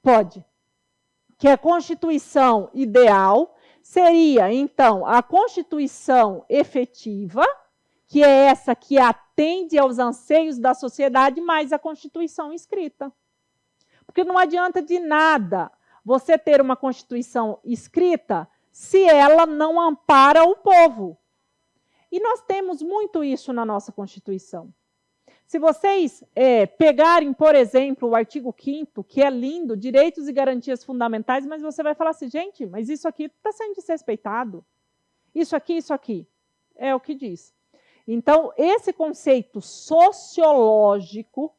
[SPEAKER 1] pode. Que a Constituição ideal seria, então, a Constituição efetiva, que é essa que atende aos anseios da sociedade, mais a Constituição escrita. Porque não adianta de nada você ter uma Constituição escrita se ela não ampara o povo. E nós temos muito isso na nossa Constituição. Se vocês pegarem, por exemplo, o artigo 5º, que é lindo, direitos e garantias fundamentais, mas você vai falar assim, gente, mas isso aqui está sendo desrespeitado. Isso aqui, é o que diz. Então, esse conceito sociológico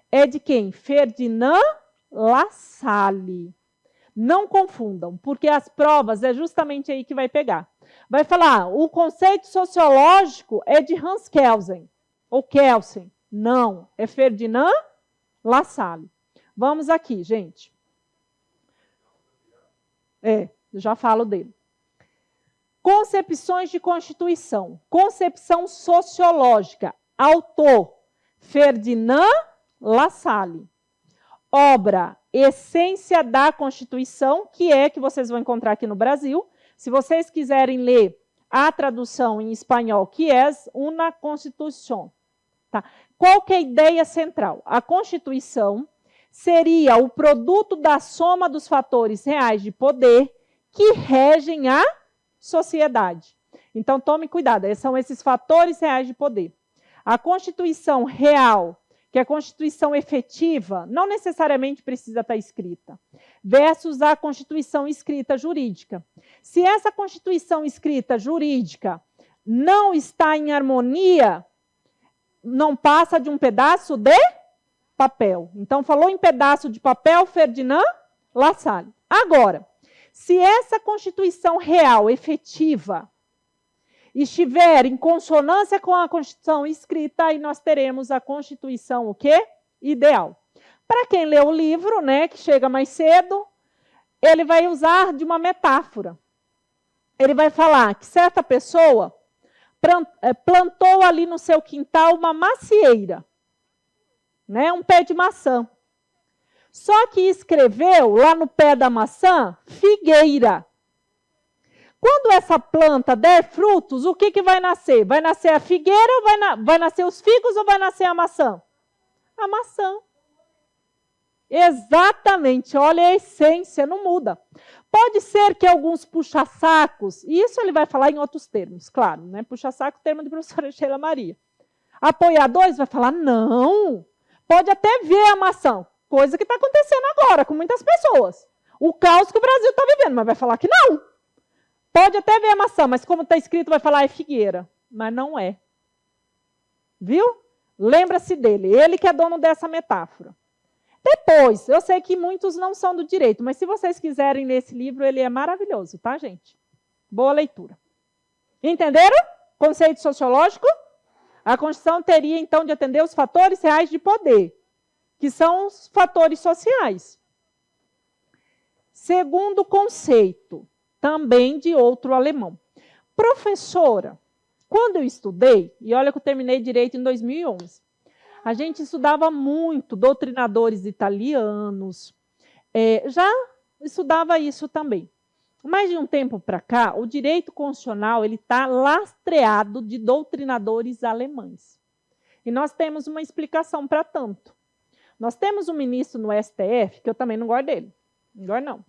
[SPEAKER 1] é de quem? Ferdinand Lassalle. Não confundam, porque as provas é justamente aí que vai pegar. Vai falar, o conceito sociológico é de Hans Kelsen, ou Kelsen. Não, é Ferdinand Lassalle. Vamos aqui, gente. Eu já falo dele. Concepções de Constituição. Concepção sociológica. Autor, Ferdinand Lassalle. Obra, Essência da Constituição, que vocês vão encontrar aqui no Brasil. Se vocês quiserem ler a tradução em espanhol, que é uma Constituição. Tá? Qual que é a ideia central? A Constituição seria o produto da soma dos fatores reais de poder que regem a sociedade. Então, tome cuidado, são esses fatores reais de poder. A Constituição real, que é a Constituição efetiva, não necessariamente precisa estar escrita. versus a Constituição escrita jurídica. Se essa Constituição escrita jurídica não está em harmonia, não passa de um pedaço de papel. Então, falou em pedaço de papel, Ferdinand Lassalle. Agora, se essa Constituição real, efetiva, estiver em consonância com a Constituição escrita, aí nós teremos a Constituição o quê? Ideal. Para quem lê o livro, né, que chega mais cedo, ele vai usar de uma metáfora. Ele vai falar que certa pessoa plantou ali no seu quintal uma macieira, né, um pé de maçã. Só que escreveu lá no pé da maçã, figueira. Quando essa planta der frutos, o que vai nascer? Vai nascer a figueira ou vai nascer os figos ou vai nascer a maçã? A maçã. Exatamente, olha a essência, não muda. Pode ser que alguns puxa-sacos, e isso ele vai falar em outros termos, claro, né? Puxa-saco, termo de professora Sheila Maria. Apoiadores vai falar, não, pode até ver a maçã, coisa que está acontecendo agora com muitas pessoas. O caos que o Brasil está vivendo, mas vai falar que não. Pode até ver a maçã, mas como está escrito, vai falar é figueira, mas não é. Viu? Lembra-se dele, ele que é dono dessa metáfora. Depois, eu sei que muitos não são do direito, mas se vocês quiserem ler esse livro, ele é maravilhoso, tá, gente? Boa leitura. Entenderam? Conceito sociológico? A Constituição teria, então, de atender os fatores reais de poder, que são os fatores sociais. Segundo conceito, também de outro alemão. Professora, quando eu estudei, e olha que eu terminei direito em 2011, a gente estudava muito doutrinadores italianos, já estudava isso também. Mas de um tempo para cá, o direito constitucional está lastreado de doutrinadores alemães. E nós temos uma explicação para tanto. Nós temos um ministro no STF, que eu também não gosto dele, não gosto não,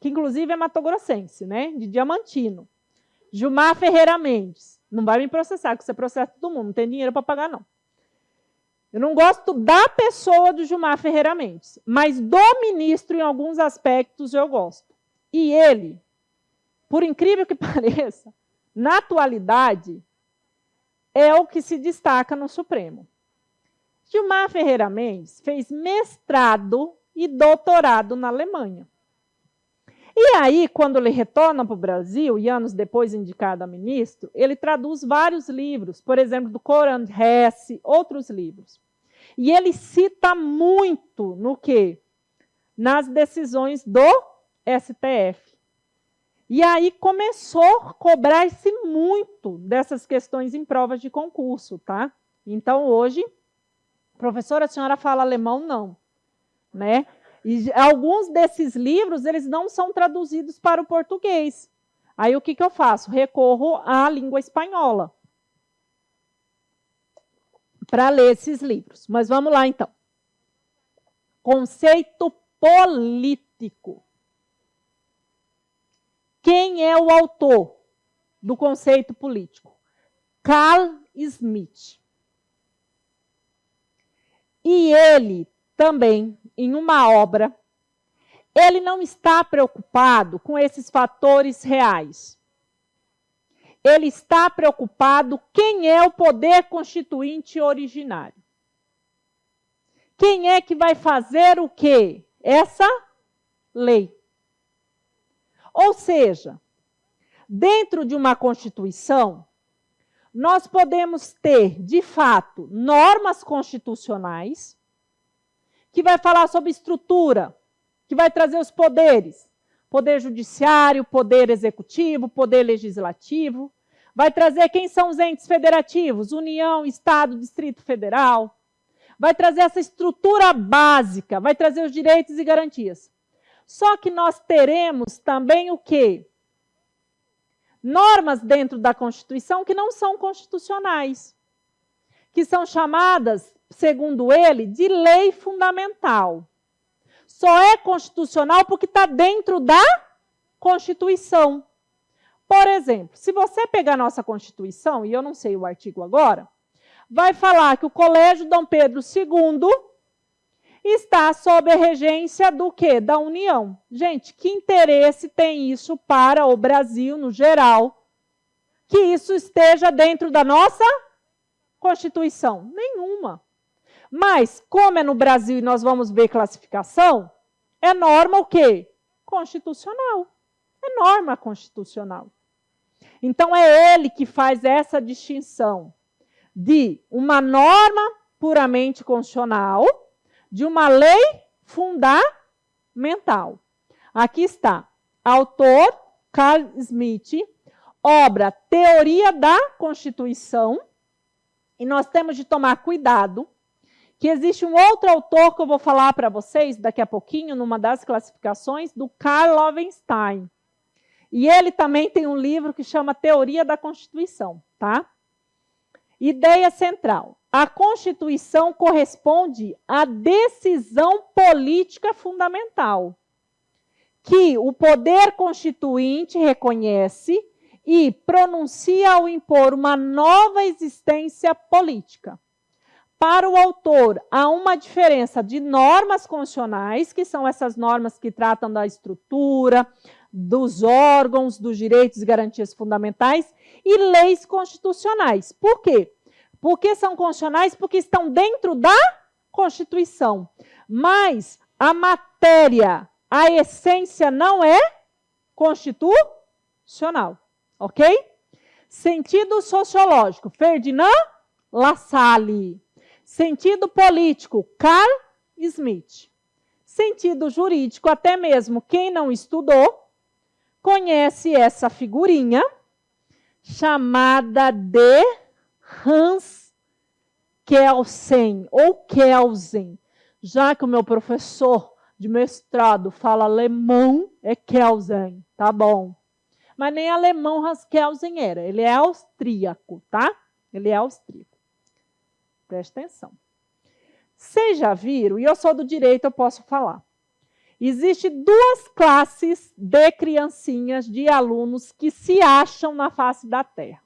[SPEAKER 1] que inclusive é matogrossense, né, de Diamantino, Gilmar Ferreira Mendes. Não vai me processar, porque você processa todo mundo, não tem dinheiro para pagar não. Eu não gosto da pessoa do Gilmar Ferreira Mendes, mas do ministro, em alguns aspectos, eu gosto. E ele, por incrível que pareça, na atualidade, é o que se destaca no Supremo. Gilmar Ferreira Mendes fez mestrado e doutorado na Alemanha. E aí, quando ele retorna para o Brasil, e anos depois indicado a ministro, ele traduz vários livros, por exemplo, do Coran Hesse, outros livros. E ele cita muito no quê? Nas decisões do STF. E aí começou a cobrar-se muito dessas questões em provas de concurso, tá? Então, hoje, professora, a senhora fala alemão? Não, né? E alguns desses livros, eles não são traduzidos para o português. Aí, o que eu faço? Recorro à língua espanhola para ler esses livros. Mas vamos lá, então. Conceito político. Quem é o autor do conceito político? Carl Schmitt. E ele também, em uma obra, ele não está preocupado com esses fatores reais. Ele está preocupado quem é o poder constituinte originário. Quem é que vai fazer o quê? Essa lei. Ou seja, dentro de uma Constituição, nós podemos ter, de fato, normas constitucionais, que vai falar sobre estrutura, que vai trazer os poderes, poder judiciário, poder executivo, poder legislativo, vai trazer quem são os entes federativos, União, Estado, Distrito Federal, vai trazer essa estrutura básica, vai trazer os direitos e garantias. Só que nós teremos também o quê? Normas dentro da Constituição que não são constitucionais, que são chamadas, segundo ele, de lei fundamental. Só é constitucional porque está dentro da Constituição. Por exemplo, se você pegar a nossa Constituição, e eu não sei o artigo agora, vai falar que o Colégio Dom Pedro II, está sob a regência do quê? Da União. Gente, que interesse tem isso para o Brasil, no geral, que isso esteja dentro da nossa Constituição? Nenhuma. Mas, como é no Brasil e nós vamos ver classificação, é norma o quê? Constitucional. É norma constitucional. Então, é ele que faz essa distinção de uma norma puramente constitucional, de uma lei fundamental. Aqui está. Autor, Carl Smith, obra Teoria da Constituição. E nós temos de tomar cuidado que existe um outro autor que eu vou falar para vocês daqui a pouquinho, numa das classificações, do Karl Loewenstein. E ele também tem um livro que chama Teoria da Constituição, tá? Ideia central. A Constituição corresponde à decisão política fundamental, que o poder constituinte reconhece e pronuncia ao impor uma nova existência política. Para o autor, há uma diferença de normas constitucionais, que são essas normas que tratam da estrutura, dos órgãos, dos direitos e garantias fundamentais, e leis constitucionais. Por quê? Porque são constitucionais? Porque estão dentro da Constituição. Mas a matéria, a essência não é constitucional. Ok? Sentido sociológico, Ferdinand Lassalle. Sentido político, Carl Smith. Sentido jurídico, até mesmo quem não estudou, conhece essa figurinha chamada de Hans Kelsen, ou Kelsen. Já que o meu professor de mestrado fala alemão, é Kelsen, tá bom? Mas nem alemão Hans Kelsen era, ele é austríaco, tá? Ele é austríaco. Presta atenção. Vocês já viram, e eu sou do direito, eu posso falar. Existem duas classes de criancinhas, de alunos, que se acham na face da Terra.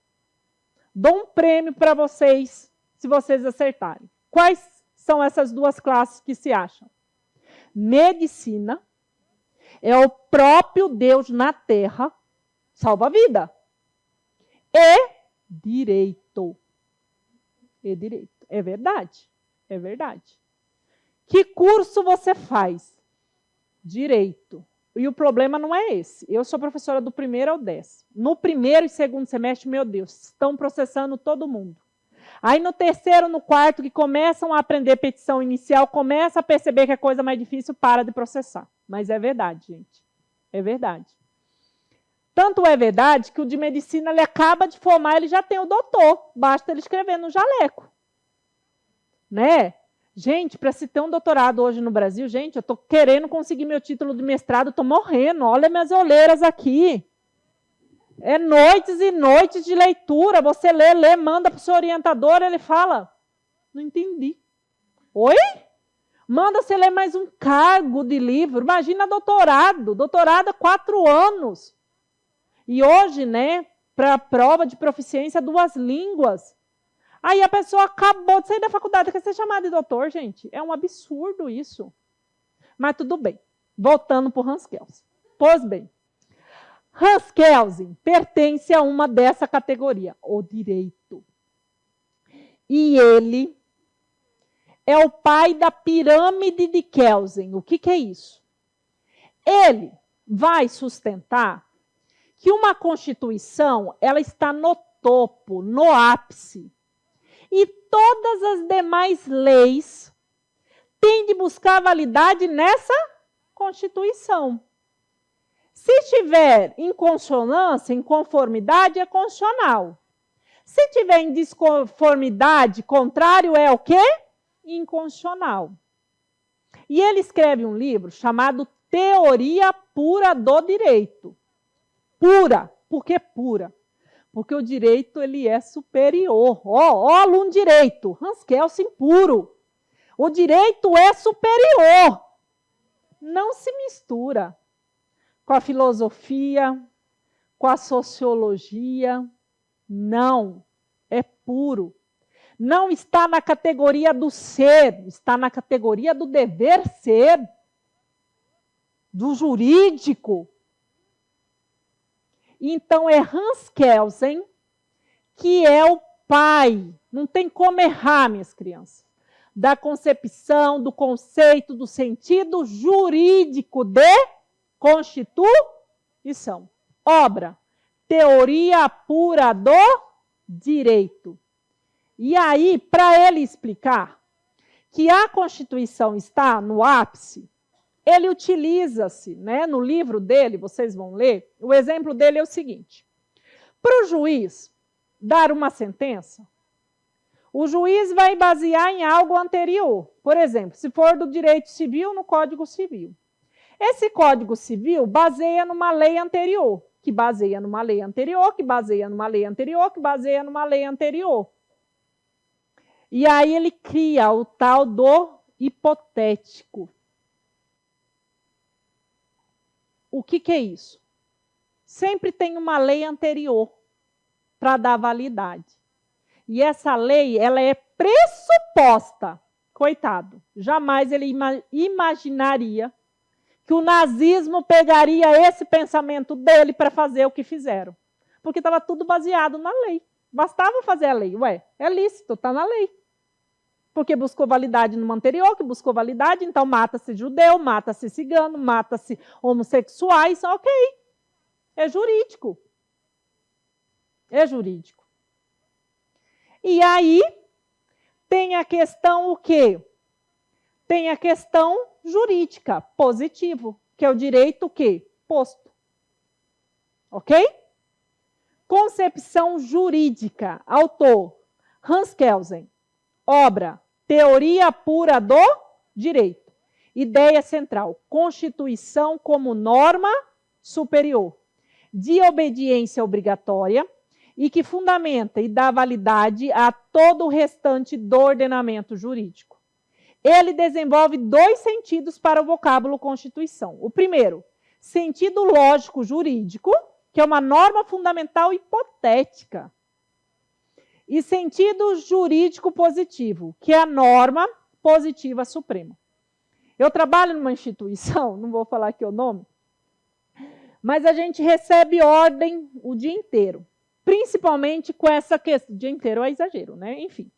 [SPEAKER 1] Dou um prêmio para vocês, se vocês acertarem. Quais são essas duas classes que se acham? Medicina é o próprio Deus na Terra, salva a vida. E direito. E direito. É verdade. É verdade. Que curso você faz? Direito. E o problema não é esse. Eu sou professora do 1º ao 10º. No 1º e 2º semestre, meu Deus, estão processando todo mundo. Aí no 3º, no 4º, que começam a aprender petição inicial, começa a perceber que a coisa mais difícil, para de processar. Mas é verdade, gente. É verdade. Tanto é verdade que o de medicina, ele acaba de formar, ele já tem o doutor. Basta ele escrever no jaleco. Né? Gente, para se ter um doutorado hoje no Brasil, gente, eu estou querendo conseguir meu título de mestrado, estou morrendo. Olha minhas olheiras aqui. É noites e noites de leitura. Você lê, manda para o seu orientador, ele fala, não entendi. Oi? Manda você ler mais um cargo de livro. Imagina doutorado. Doutorado é 4 anos. E hoje, né, para a prova de proficiência, 2 línguas. Aí a pessoa acabou de sair da faculdade, quer ser chamada de doutor, gente. É um absurdo isso. Mas tudo bem. Voltando para o Hans Kelsen. Pois bem, Hans Kelsen pertence a uma dessa categoria, o direito. E ele é o pai da pirâmide de Kelsen. O que é isso? Ele vai sustentar que uma Constituição, ela está no topo, no ápice. E todas as demais leis têm de buscar validade nessa Constituição. Se estiver em consonância, em conformidade, é constitucional. Se estiver em disconformidade, contrário, é o quê? Inconstitucional. E ele escreve um livro chamado Teoria Pura do Direito. Pura. Por que pura? Porque o direito, ele é superior. Ó, aluno direito, Hans Kelsen puro. O direito é superior. Não se mistura com a filosofia, com a sociologia. Não, é puro. Não está na categoria do ser, está na categoria do dever ser, do jurídico. Então, é Hans Kelsen que é o pai, não tem como errar, minhas crianças, da concepção, do conceito, do sentido jurídico de Constituição. Obra, teoria pura do direito. E aí, para ele explicar que a Constituição está no ápice, ele utiliza-se, né, no livro dele, vocês vão ler, o exemplo dele é o seguinte. Para o juiz dar uma sentença, o juiz vai basear em algo anterior. Por exemplo, se for do direito civil, no Código Civil. Esse Código Civil baseia numa lei anterior, que baseia numa lei anterior, que baseia numa lei anterior, que baseia numa lei anterior. E aí ele cria o tal do hipotético. O que é isso? Sempre tem uma lei anterior para dar validade. E essa lei, ela é pressuposta. Coitado, jamais ele imaginaria que o nazismo pegaria esse pensamento dele para fazer o que fizeram. Porque estava tudo baseado na lei. Bastava fazer a lei. Ué, é lícito, está na lei. Porque buscou validade numa anterior, que buscou validade, então mata-se judeu, mata-se cigano, mata-se homossexuais, ok. É jurídico. É jurídico. E aí, tem a questão o quê? Tem a questão jurídica, positivo, que é o direito o quê? Posto. Ok? Concepção jurídica, autor, Hans Kelsen. Obra, teoria pura do direito. Ideia central, Constituição como norma superior, de obediência obrigatória, e que fundamenta e dá validade a todo o restante do ordenamento jurídico. Ele desenvolve dois sentidos para o vocábulo Constituição. O primeiro, sentido lógico jurídico, que é uma norma fundamental hipotética. E sentido jurídico positivo, que é a norma positiva suprema. Eu trabalho numa instituição, não vou falar aqui o nome, mas a gente recebe ordem o dia inteiro. Principalmente com essa questão, o dia inteiro é exagero, né? Enfim.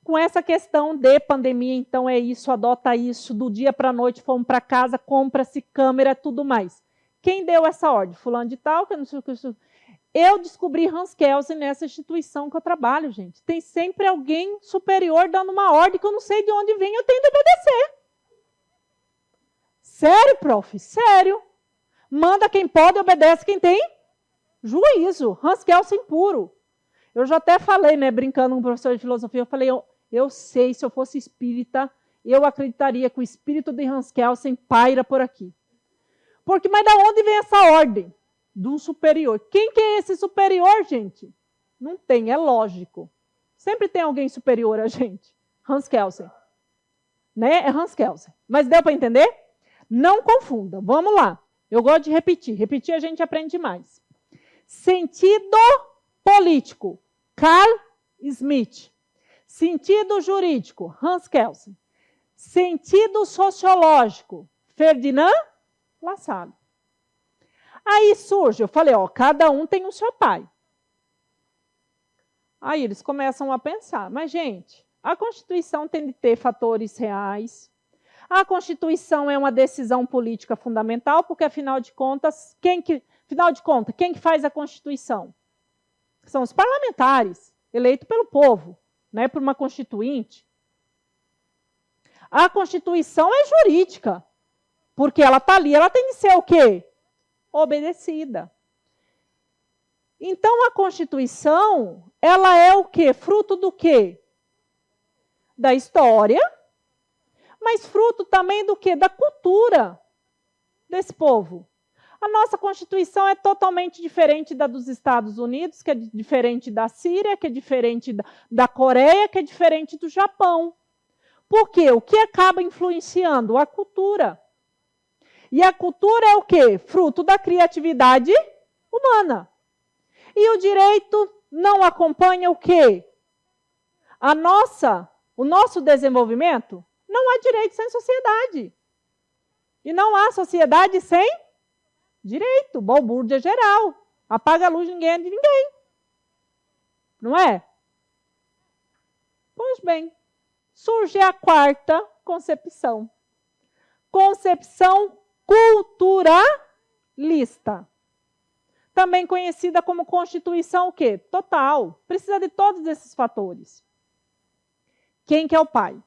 [SPEAKER 1] Com essa questão de pandemia, então é isso, adota isso, do dia para a noite, fomos para casa, compra-se câmera, tudo mais. Quem deu essa ordem? Fulano de tal, que não sei o que. Eu descobri Hans Kelsen nessa instituição que eu trabalho, gente. Tem sempre alguém superior dando uma ordem que eu não sei de onde vem, eu tenho que obedecer. Sério, prof? Sério. Manda quem pode, obedece quem tem juízo. Hans Kelsen puro. Eu já até falei, né, brincando com um professor de filosofia, eu falei, eu sei, se eu fosse espírita, eu acreditaria que o espírito de Hans Kelsen paira por aqui. Porque, mas da onde vem essa ordem? De um superior. Quem que é esse superior, gente? Não tem, é lógico. Sempre tem alguém superior a gente. Hans Kelsen. Né? É Hans Kelsen. Mas deu para entender? Não confunda. Vamos lá. Eu gosto de repetir. Repetir a gente aprende mais. Sentido político, Carl Schmitt. Sentido jurídico, Hans Kelsen. Sentido sociológico, Ferdinand Lassalle. Aí surge, eu falei, ó, cada um tem o seu pai. Aí eles começam a pensar, mas gente, a Constituição tem de ter fatores reais. A Constituição é uma decisão política fundamental, porque afinal de contas, quem que faz a Constituição? São os parlamentares, eleitos pelo povo, né, por uma constituinte. A Constituição é jurídica, porque ela está ali, ela tem de ser o quê? Obedecida. Então, a Constituição, ela é o quê? Fruto do quê? Da história, mas fruto também do quê? Da cultura desse povo. A nossa Constituição é totalmente diferente da dos Estados Unidos, que é diferente da Síria, que é diferente da Coreia, que é diferente do Japão. Por quê? O que acaba influenciando? A cultura. E a cultura é o quê? Fruto da criatividade humana. E o direito não acompanha o quê? O nosso desenvolvimento não há direito sem sociedade. E não há sociedade sem direito. Balbúrdia geral. Apaga a luz, ninguém é de ninguém. Não é? Pois bem, surge a quarta concepção. Concepção culturalista. Também conhecida como constituição o quê? Total. Precisa de todos esses fatores. Quem que é o pai?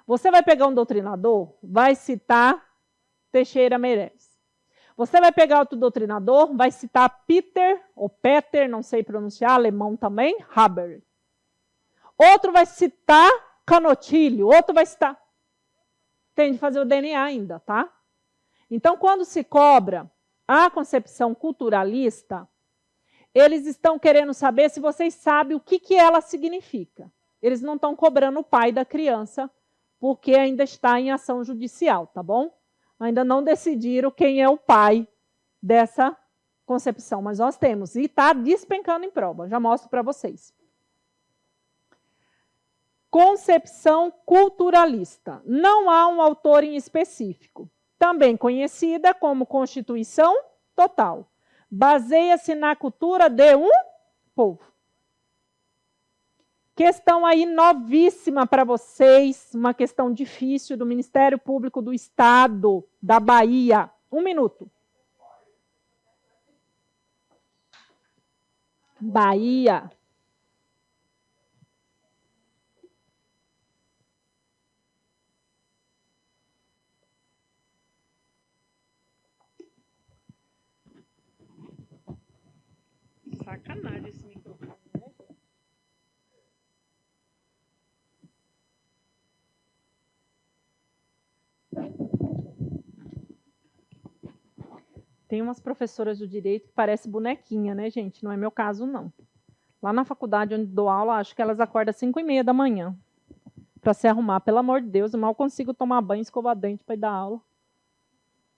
[SPEAKER 1] Você vai pegar um doutrinador, vai citar Teixeira Meirelles. Você vai pegar outro doutrinador, vai citar Peter, ou Peter, não sei pronunciar, alemão também, Haber. Outro vai citar Canotilho, outro vai citar... Tem de fazer o DNA ainda, tá? Então, quando se cobra a concepção culturalista, eles estão querendo saber se vocês sabem o que ela significa. Eles não estão cobrando o pai da criança, porque ainda está em ação judicial, tá bom? Ainda não decidiram quem é o pai dessa concepção, mas nós temos. E está despencando em prova, já mostro para vocês. Concepção culturalista. Não há um autor em específico. Também conhecida como Constituição Total. Baseia-se na cultura de um povo. Questão aí novíssima para vocês, uma questão difícil do Ministério Público do Estado da Bahia. 1 minuto. Bahia. Sacanagem esse microfone, né? Tem umas professoras do direito que parecem bonequinha, né, gente? Não é meu caso, não. Lá na faculdade onde dou aula, acho que elas acordam às 5h30 da manhã para se arrumar. Pelo amor de Deus, eu mal consigo tomar banho, escovar dente para ir dar aula.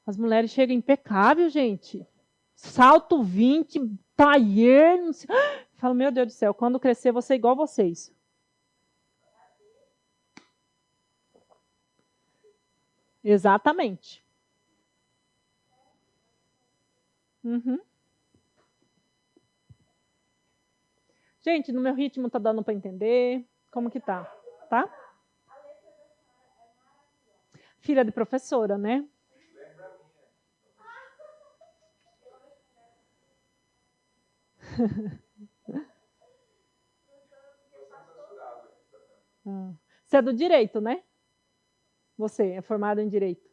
[SPEAKER 1] As mulheres chegam impecável, gente. Salto 20, taier, não sei. Falo, meu Deus do céu, quando crescer, vou ser igual vocês. Exatamente. Uhum. Gente, no meu ritmo tá dando para entender? Como que tá? Tá? Filha de professora, né? Você é do direito, né? Você é formado em direito.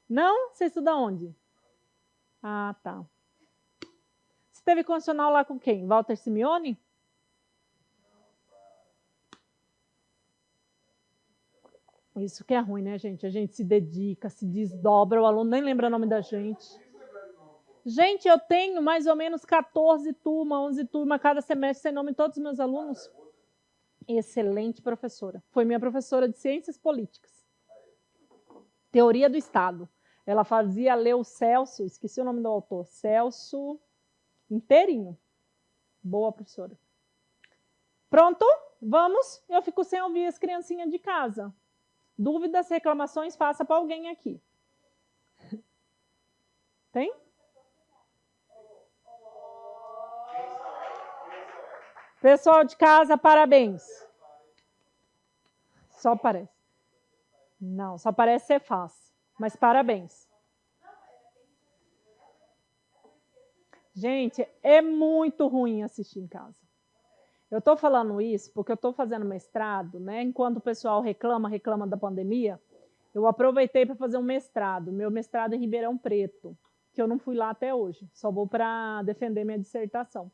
[SPEAKER 1] Não? Você estuda onde? Ah, tá. Você teve constitucional lá com quem? Walter Simeone? Isso que é ruim, né, gente? A gente se dedica, se desdobra, o aluno nem lembra o nome da gente. Gente, eu tenho mais ou menos 14 turmas, 11 turmas cada semestre, sem nome de todos os meus alunos. Excelente professora. Foi minha professora de Ciências Políticas. Teoria do Estado. Ela fazia ler o Celso, esqueci o nome do autor, Celso inteirinho. Boa professora. Pronto? Vamos? Eu fico sem ouvir as criancinhas de casa. Dúvidas, reclamações, faça para alguém aqui. Tem? Pessoal de casa, parabéns. Só parece. Não, só parece ser fácil. Mas parabéns. Gente, é muito ruim assistir em casa. Eu estou falando isso porque eu estou fazendo mestrado, né? Enquanto o pessoal reclama da pandemia, eu aproveitei para fazer um mestrado. Meu mestrado em Ribeirão Preto, que eu não fui lá até hoje. Só vou para defender minha dissertação.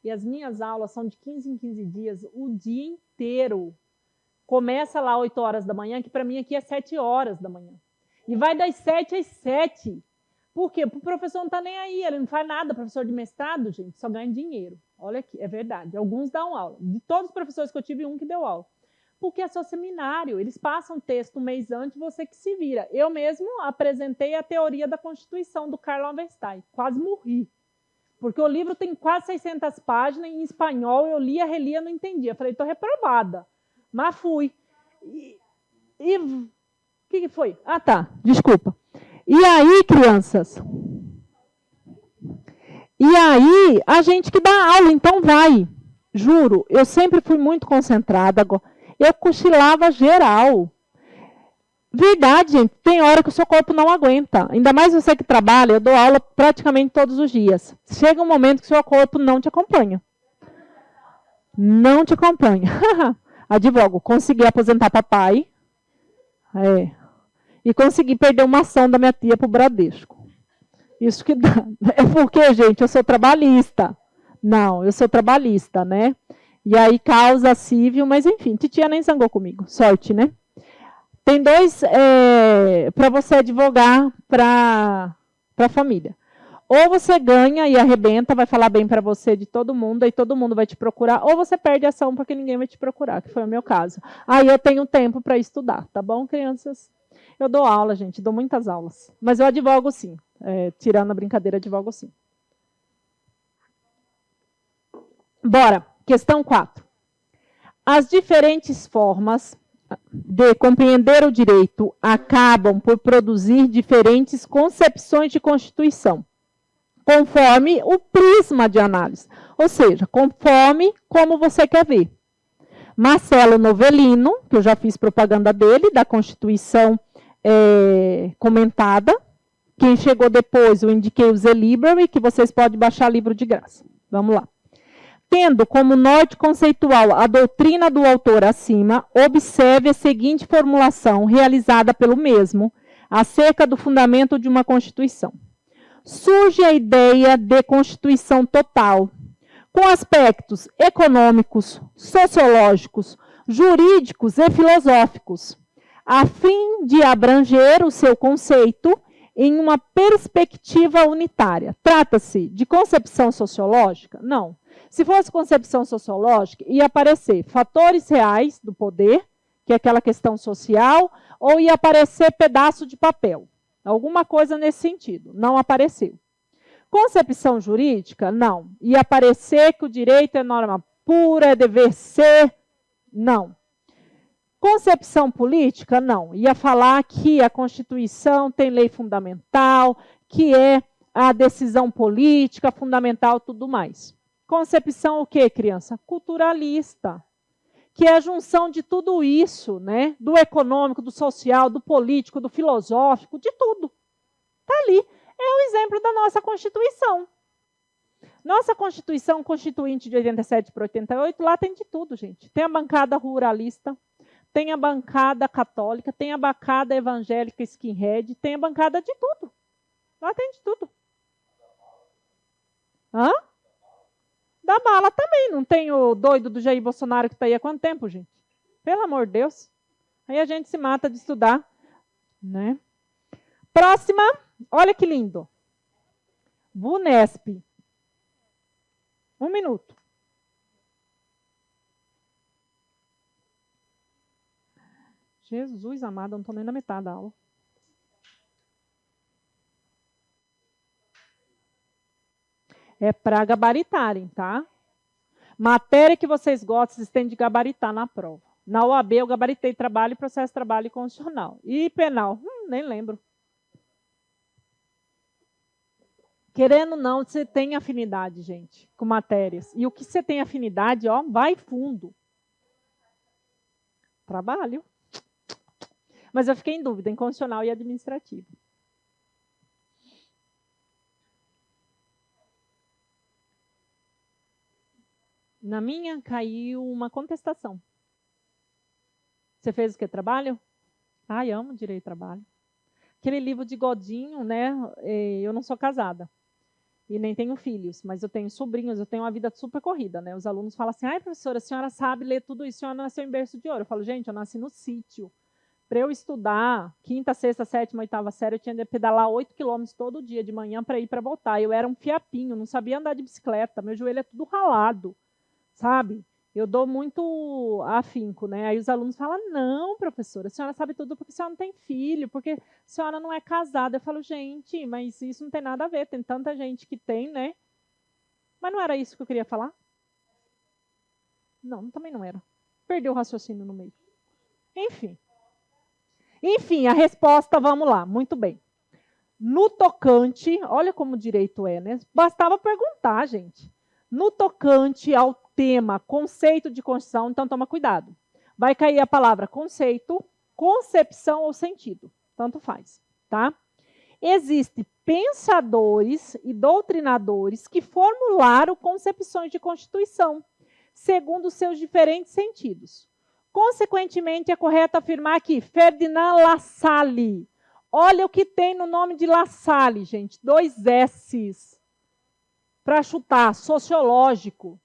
[SPEAKER 1] E as minhas aulas são de 15 em 15 dias, o dia inteiro. Começa lá 8 horas da manhã, que para mim aqui é 7 horas da manhã. E vai das 7 às 7. Por quê? O professor não está nem aí, ele não faz nada. Professor de mestrado, gente, só ganha dinheiro. Olha aqui, é verdade. Alguns dão aula. De todos os professores que eu tive, um que deu aula. Porque é só seminário. Eles passam texto um mês antes, você que se vira. Eu mesmo apresentei a teoria da Constituição do Carl Lovenstein. Quase morri. Porque o livro tem quase 600 páginas, em espanhol eu lia, relia, não entendia. Falei, estou reprovada. Mas fui. E o que foi? Ah, tá, desculpa. E aí, crianças? E aí, a gente que dá aula, então vai. Juro, eu sempre fui muito concentrada. Eu cochilava geral. Verdade, gente. Tem hora que o seu corpo não aguenta. Ainda mais você que trabalha, eu dou aula praticamente todos os dias. Chega um momento que o seu corpo não te acompanha. Não te acompanha. Advogo, consegui aposentar papai. E consegui perder uma ação da minha tia para o Bradesco. Isso que dá. É porque, gente, eu sou trabalhista. Não, eu sou trabalhista, né? E aí causa civil, mas enfim, titia nem zangou comigo. Sorte, né? Tem dois para você advogar para a família. Ou você ganha e arrebenta, vai falar bem para você de todo mundo, aí todo mundo vai te procurar, ou você perde a ação porque ninguém vai te procurar, que foi o meu caso. Aí eu tenho tempo para estudar, tá bom, crianças? Eu dou aula, gente, dou muitas aulas. Mas eu advogo sim, tirando a brincadeira, advogo sim. Bora, questão 4. As diferentes formas de compreender o direito acabam por produzir diferentes concepções de Constituição, conforme o prisma de análise, ou seja, conforme como você quer ver. Marcelo Novellino, que eu já fiz propaganda dele, da Constituição comentada. Quem chegou depois, eu indiquei o Z-Library, que vocês podem baixar livro de graça. Vamos lá. Tendo como norte conceitual a doutrina do autor acima, observe a seguinte formulação realizada pelo mesmo, acerca do fundamento de uma Constituição. Surge a ideia de Constituição total, com aspectos econômicos, sociológicos, jurídicos e filosóficos, a fim de abranger o seu conceito em uma perspectiva unitária. Trata-se de concepção sociológica? Não. Se fosse concepção sociológica, ia aparecer fatores reais do poder, que é aquela questão social, ou ia aparecer pedaço de papel. Alguma coisa nesse sentido. Não apareceu. Concepção jurídica? Não. Ia aparecer que o direito é norma pura, é dever ser? Não. Concepção política? Não. Ia falar que a Constituição tem lei fundamental, que é a decisão política fundamental, tudo mais. Concepção o quê, criança? Culturalista, que é a junção de tudo isso, né? Do econômico, do social, do político, do filosófico, de tudo. Está ali. É o exemplo da nossa Constituição. Nossa Constituição Constituinte de 87 para 88, lá tem de tudo, gente. Tem a bancada ruralista, tem a bancada católica, tem a bancada evangélica skinhead, tem a bancada de tudo. Lá tem de tudo. Hã? Da bala também. Não tem o doido do Jair Bolsonaro que está aí há quanto tempo, gente? Pelo amor de Deus. Aí a gente se mata de estudar. Né? Próxima. Olha que lindo. VUNESP. 1 minuto. Jesus amado, eu não estou nem na metade da aula. É para gabaritarem, tá? Matéria que vocês gostam, vocês têm de gabaritar na prova. Na OAB eu gabaritei trabalho, processo, trabalho e constitucional. E penal? Nem lembro. Querendo ou não, você tem afinidade, gente, com matérias. E o que você tem afinidade, ó, vai fundo. Trabalho. Mas eu fiquei em dúvida em constitucional e administrativo. Na minha, caiu uma contestação. Você fez o que? Trabalho? Ai, amo direito de trabalho. Aquele livro de Godinho, né? Eu não sou casada. E nem tenho filhos, mas eu tenho sobrinhos, eu tenho uma vida super corrida, né? Os alunos falam assim, ai, professora, a senhora sabe ler tudo isso, a senhora nasceu em berço de ouro. Eu falo, gente, eu nasci no sítio. Para eu estudar, 5ª, 6ª, 7ª, 8ª série, eu tinha de pedalar 8 quilômetros todo dia de manhã para ir para voltar. Eu era um fiapinho, não sabia andar de bicicleta, meu joelho é tudo ralado, sabe? Eu dou muito afinco, né? Aí os alunos falam, não, professora, a senhora sabe tudo porque a senhora não tem filho, porque a senhora não é casada. Eu falo, gente, mas isso não tem nada a ver, tem tanta gente que tem, né? Mas não era isso que eu queria falar? Não, também não era. Perdeu o raciocínio no meio. Enfim, a resposta, vamos lá, muito bem. No tocante, olha como o direito é, né? Bastava perguntar, gente. No tocante ao tema conceito de Constituição, então toma cuidado. Vai cair a palavra conceito, concepção ou sentido. Tanto faz, tá? Existem pensadores e doutrinadores que formularam concepções de Constituição, segundo seus diferentes sentidos. Consequentemente, é correto afirmar que Ferdinand Lassalle, olha o que tem no nome de Lassalle, gente, 2 S's, para chutar, sociológico.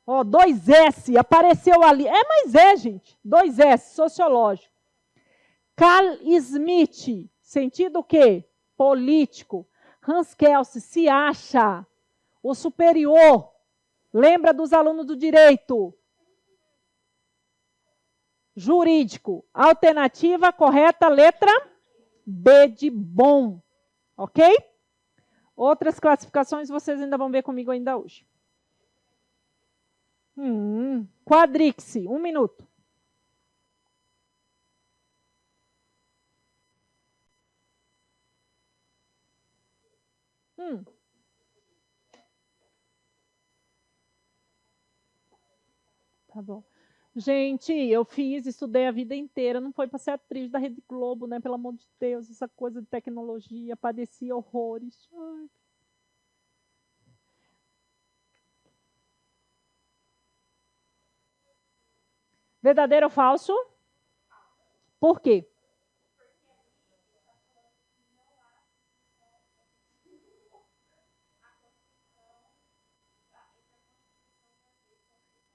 [SPEAKER 1] Ó, 2 S, apareceu ali. Mas gente, 2 S, sociológico. Carl Smith, sentido o quê? Político. Hans Kelsen se acha o superior. Lembra dos alunos do direito? Jurídico. Alternativa correta, letra B de bom. Ok? Outras classificações vocês ainda vão ver comigo ainda hoje. Quadríplice, 1 minuto. Tá bom. Gente, eu estudei a vida inteira, não foi para ser atriz da Rede Globo, né? Pelo amor de Deus, essa coisa de tecnologia, padeci horrores. Ai. Verdadeiro ou falso? Por quê?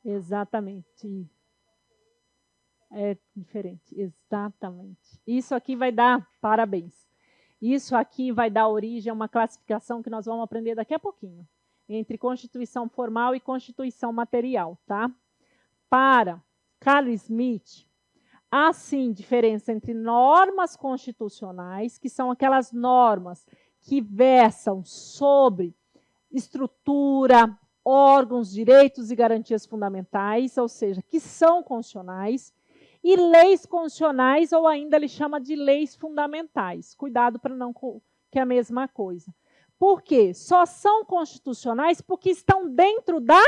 [SPEAKER 1] Exatamente. É diferente, exatamente. Isso aqui vai dar, parabéns. Isso aqui vai dar origem a uma classificação que nós vamos aprender daqui a pouquinho, entre Constituição formal e Constituição material, tá? Para Carl Smith, há sim diferença entre normas constitucionais, que são aquelas normas que versam sobre estrutura, órgãos, direitos e garantias fundamentais, ou seja, que são constitucionais, e leis constitucionais, ou ainda ele chama de leis fundamentais. Cuidado para não que é a mesma coisa. Por quê? Só são constitucionais porque estão dentro da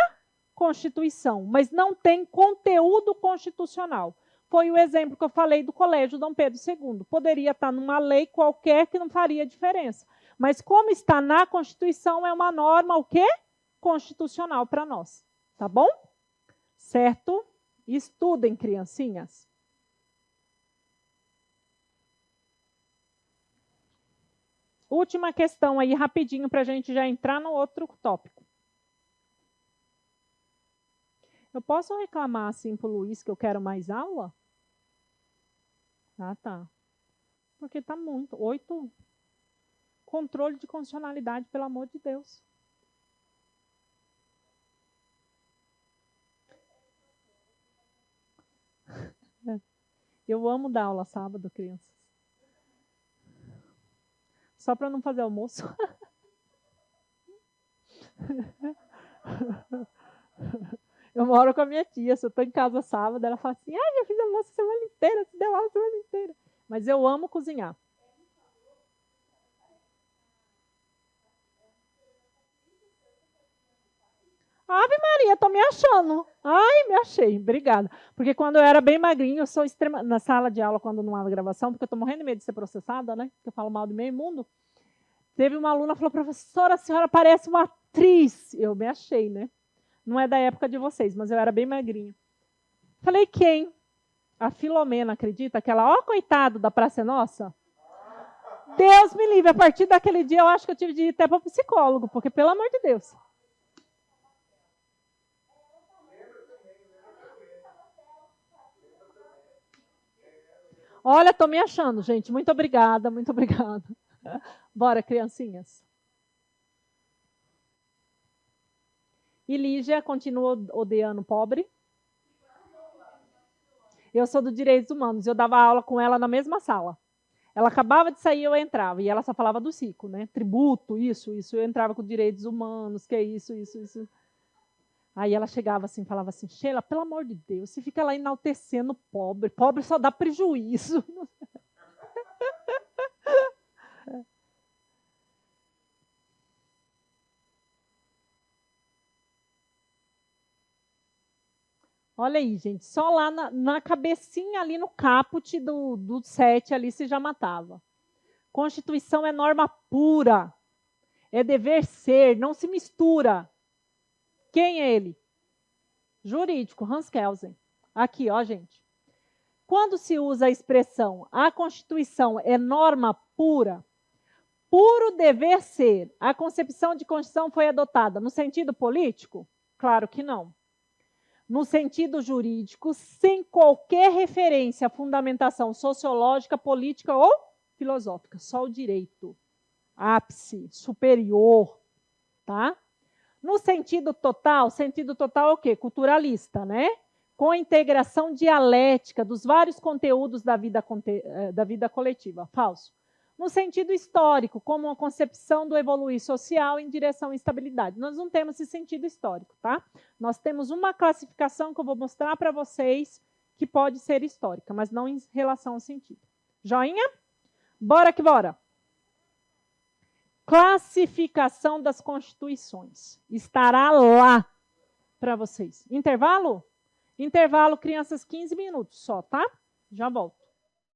[SPEAKER 1] Constituição, mas não tem conteúdo constitucional. Foi o exemplo que eu falei do Colégio Dom Pedro II. Poderia estar numa lei qualquer que não faria diferença. Mas como está na Constituição, é uma norma o quê? Constitucional para nós. Tá bom? Certo? Estudem, criancinhas. Última questão aí, rapidinho, para a gente já entrar no outro tópico. Eu posso reclamar assim para o Luiz que eu quero mais aula? Ah, tá. Porque tá muito. 8. Controle de constitucionalidade, pelo amor de Deus. Eu amo dar aula sábado, crianças. Só para não fazer almoço. Eu moro com a minha tia, se eu estou em casa sábado, ela fala assim, já fiz almoço a semana inteira, se deu aula a semana inteira. Mas eu amo cozinhar. Ave Maria, tô me achando. Ai, me achei, obrigada. Porque quando eu era bem magrinha, eu sou extrema... Na sala de aula, quando não há gravação, porque eu tô morrendo de medo de ser processada, né? Porque eu falo mal do meio mundo. Teve uma aluna que falou, professora, a senhora parece uma atriz. Eu me achei, né? Não é da época de vocês, mas eu era bem magrinha. Falei, quem? A Filomena, acredita? Aquela, coitado da Praça é Nossa. Deus me livre, a partir daquele dia eu acho que eu tive de ir até para o psicólogo, porque pelo amor de Deus. Olha, tô me achando, gente. Muito obrigada, muito obrigada. Bora, criancinhas. E Lígia continua odiando pobre? Eu sou do Direitos Humanos. Eu dava aula com ela na mesma sala. Ela acabava de sair, eu entrava, e ela só falava do ciclo, né? Tributo, isso, eu entrava com direitos humanos, que é isso. Aí ela chegava assim, falava assim, Sheila, pelo amor de Deus, você fica lá enaltecendo pobre, pobre só dá prejuízo. Olha aí, gente, só lá na cabecinha ali no caput do 7 ali se já matava. Constituição é norma pura, é dever ser, não se mistura. Quem é ele? Jurídico, Hans Kelsen. Aqui, ó, gente. Quando se usa a expressão a Constituição é norma pura, puro dever ser, a concepção de Constituição foi adotada no sentido político? Claro que não. No sentido jurídico, sem qualquer referência à fundamentação sociológica, política ou filosófica, só o direito, ápice, superior, tá? No sentido total é o quê? Culturalista, né? Com a integração dialética dos vários conteúdos da vida coletiva. Falso. No sentido histórico, como uma concepção do evoluir social em direção à estabilidade. Nós não temos esse sentido histórico, tá? Nós temos uma classificação que eu vou mostrar para vocês que pode ser histórica, mas não em relação ao sentido. Joinha? Bora que bora! Classificação das constituições. Estará lá para vocês. Intervalo? Intervalo, crianças, 15 minutos só, tá? Já volto.